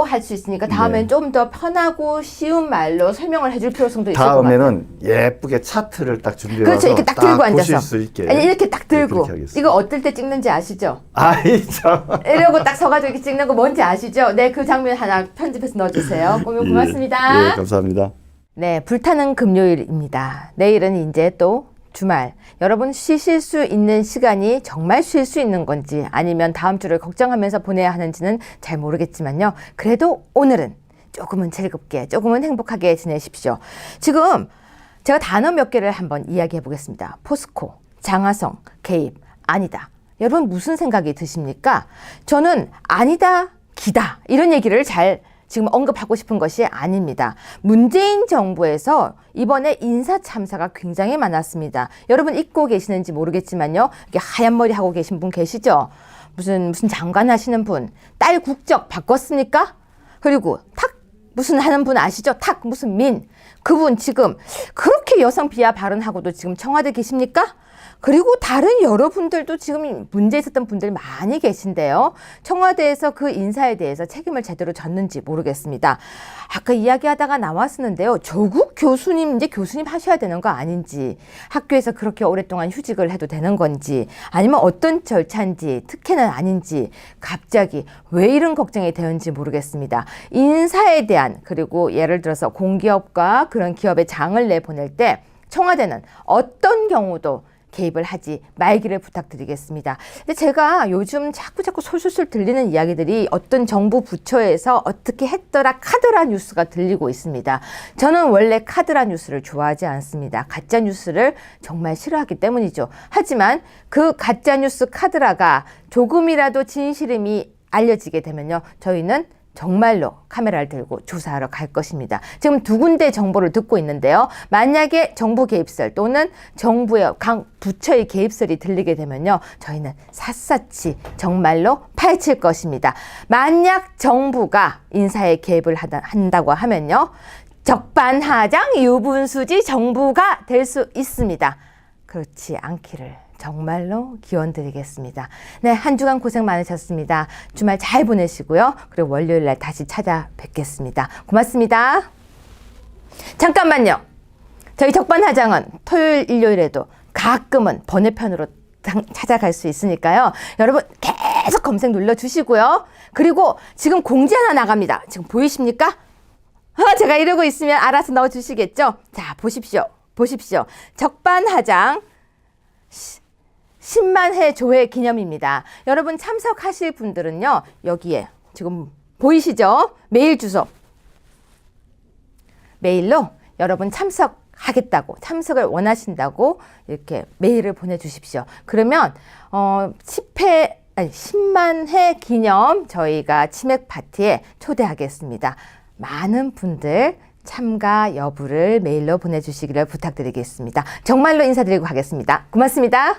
할 수 있으니까 다음엔 네. 좀 더 편하고 쉬운 말로 설명을 해줄 필요성도 있을 것 같아요. 다음에는 예쁘게 차트를 딱 준비해서 그렇죠. 이렇게 딱 들고 앉아서. 보실 수 있게. 아니, 이렇게 딱 들고. 그렇게 하겠습니다. 이거 어떨 때 찍는지 아시죠? 아이 참. 이러고 딱 서가지고 이렇게 찍는 거 뭔지 아시죠? 네, 그 장면 하나 편집해서 넣어주세요. 고맙습니다. 예, 감사합니다. 네, 불타는 금요일입니다. 내일은 이제 또 주말 여러분 쉬실 수 있는 시간이 정말 쉴 수 있는 건지 아니면 다음 주를 걱정하면서 보내야 하는지는 잘 모르겠지만요. 그래도 오늘은 조금은 즐겁게 조금은 행복하게 지내십시오. 지금 제가 단어 몇 개를 한번 이야기해 보겠습니다. 포스코, 장하성, 개입, 아니다. 여러분 무슨 생각이 드십니까? 저는 아니다, 기다 이런 얘기를 잘 지금 언급하고 싶은 것이 아닙니다. 문재인 정부에서 이번에 인사 참사가 굉장히 많았습니다. 여러분 잊고 계시는지 모르겠지만요. 이렇게 하얀 머리 하고 계신 분 계시죠? 무슨 장관 하시는 분, 딸 국적 바꿨습니까? 그리고 탁 무슨 하는 분 아시죠? 탁 무슨 민. 그분 지금 그렇게 여성 비하 발언하고도 지금 청와대 계십니까? 그리고 다른 여러분들도 지금 문제 있었던 분들 많이 계신데요. 청와대에서 그 인사에 대해서 책임을 제대로 졌는지 모르겠습니다. 아까 이야기하다가 나왔었는데요. 조국 교수님 이제 교수님 하셔야 되는 거 아닌지, 학교에서 그렇게 오랫동안 휴직을 해도 되는 건지, 아니면 어떤 절차인지, 특혜는 아닌지 갑자기 왜 이런 걱정이 되는지 모르겠습니다. 인사에 대한, 그리고 예를 들어서 공기업과 그런 기업의 장을 내보낼 때 청와대는 어떤 경우도 개입을 하지 말기를 부탁드리겠습니다. 근데 제가 요즘 자꾸 솔솔솔 들리는 이야기들이 어떤 정부 부처에서 어떻게 했더라 카더라 뉴스가 들리고 있습니다. 저는 원래 카더라 뉴스를 좋아하지 않습니다. 가짜 뉴스를 정말 싫어하기 때문이죠. 하지만 그 가짜 뉴스 카더라가 조금이라도 진실임이 알려지게 되면요. 저희는 정말로 카메라를 들고 조사하러 갈 것입니다. 지금 두 군데 정보를 듣고 있는데요. 만약에 정부 개입설 또는 정부의 각 부처의 개입설이 들리게 되면요. 저희는 샅샅이 정말로 파헤칠 것입니다. 만약 정부가 인사에 개입을 한다고 하면요. 적반하장 유분수지 정부가 될 수 있습니다. 그렇지 않기를 정말로 기원드리겠습니다. 네, 한 주간 고생 많으셨습니다. 주말 잘 보내시고요. 그리고 월요일 날 다시 찾아뵙겠습니다. 고맙습니다. 잠깐만요. 저희 적반하장은 토요일, 일요일에도 가끔은 번외편으로 찾아갈 수 있으니까요. 여러분 계속 검색 눌러주시고요. 그리고 지금 공지 하나 나갑니다. 지금 보이십니까? 제가 이러고 있으면 알아서 넣어주시겠죠? 자, 보십시오. 적반하장 10만 회 조회 기념입니다. 여러분 참석하실 분들은요. 여기에 지금 보이시죠? 메일 주소. 메일로 여러분 참석을 원하신다고 이렇게 메일을 보내주십시오. 그러면 10만 회 기념 저희가 치맥 파티에 초대하겠습니다. 많은 분들 참가 여부를 메일로 보내주시기를 부탁드리겠습니다. 정말로 인사드리고 가겠습니다. 고맙습니다.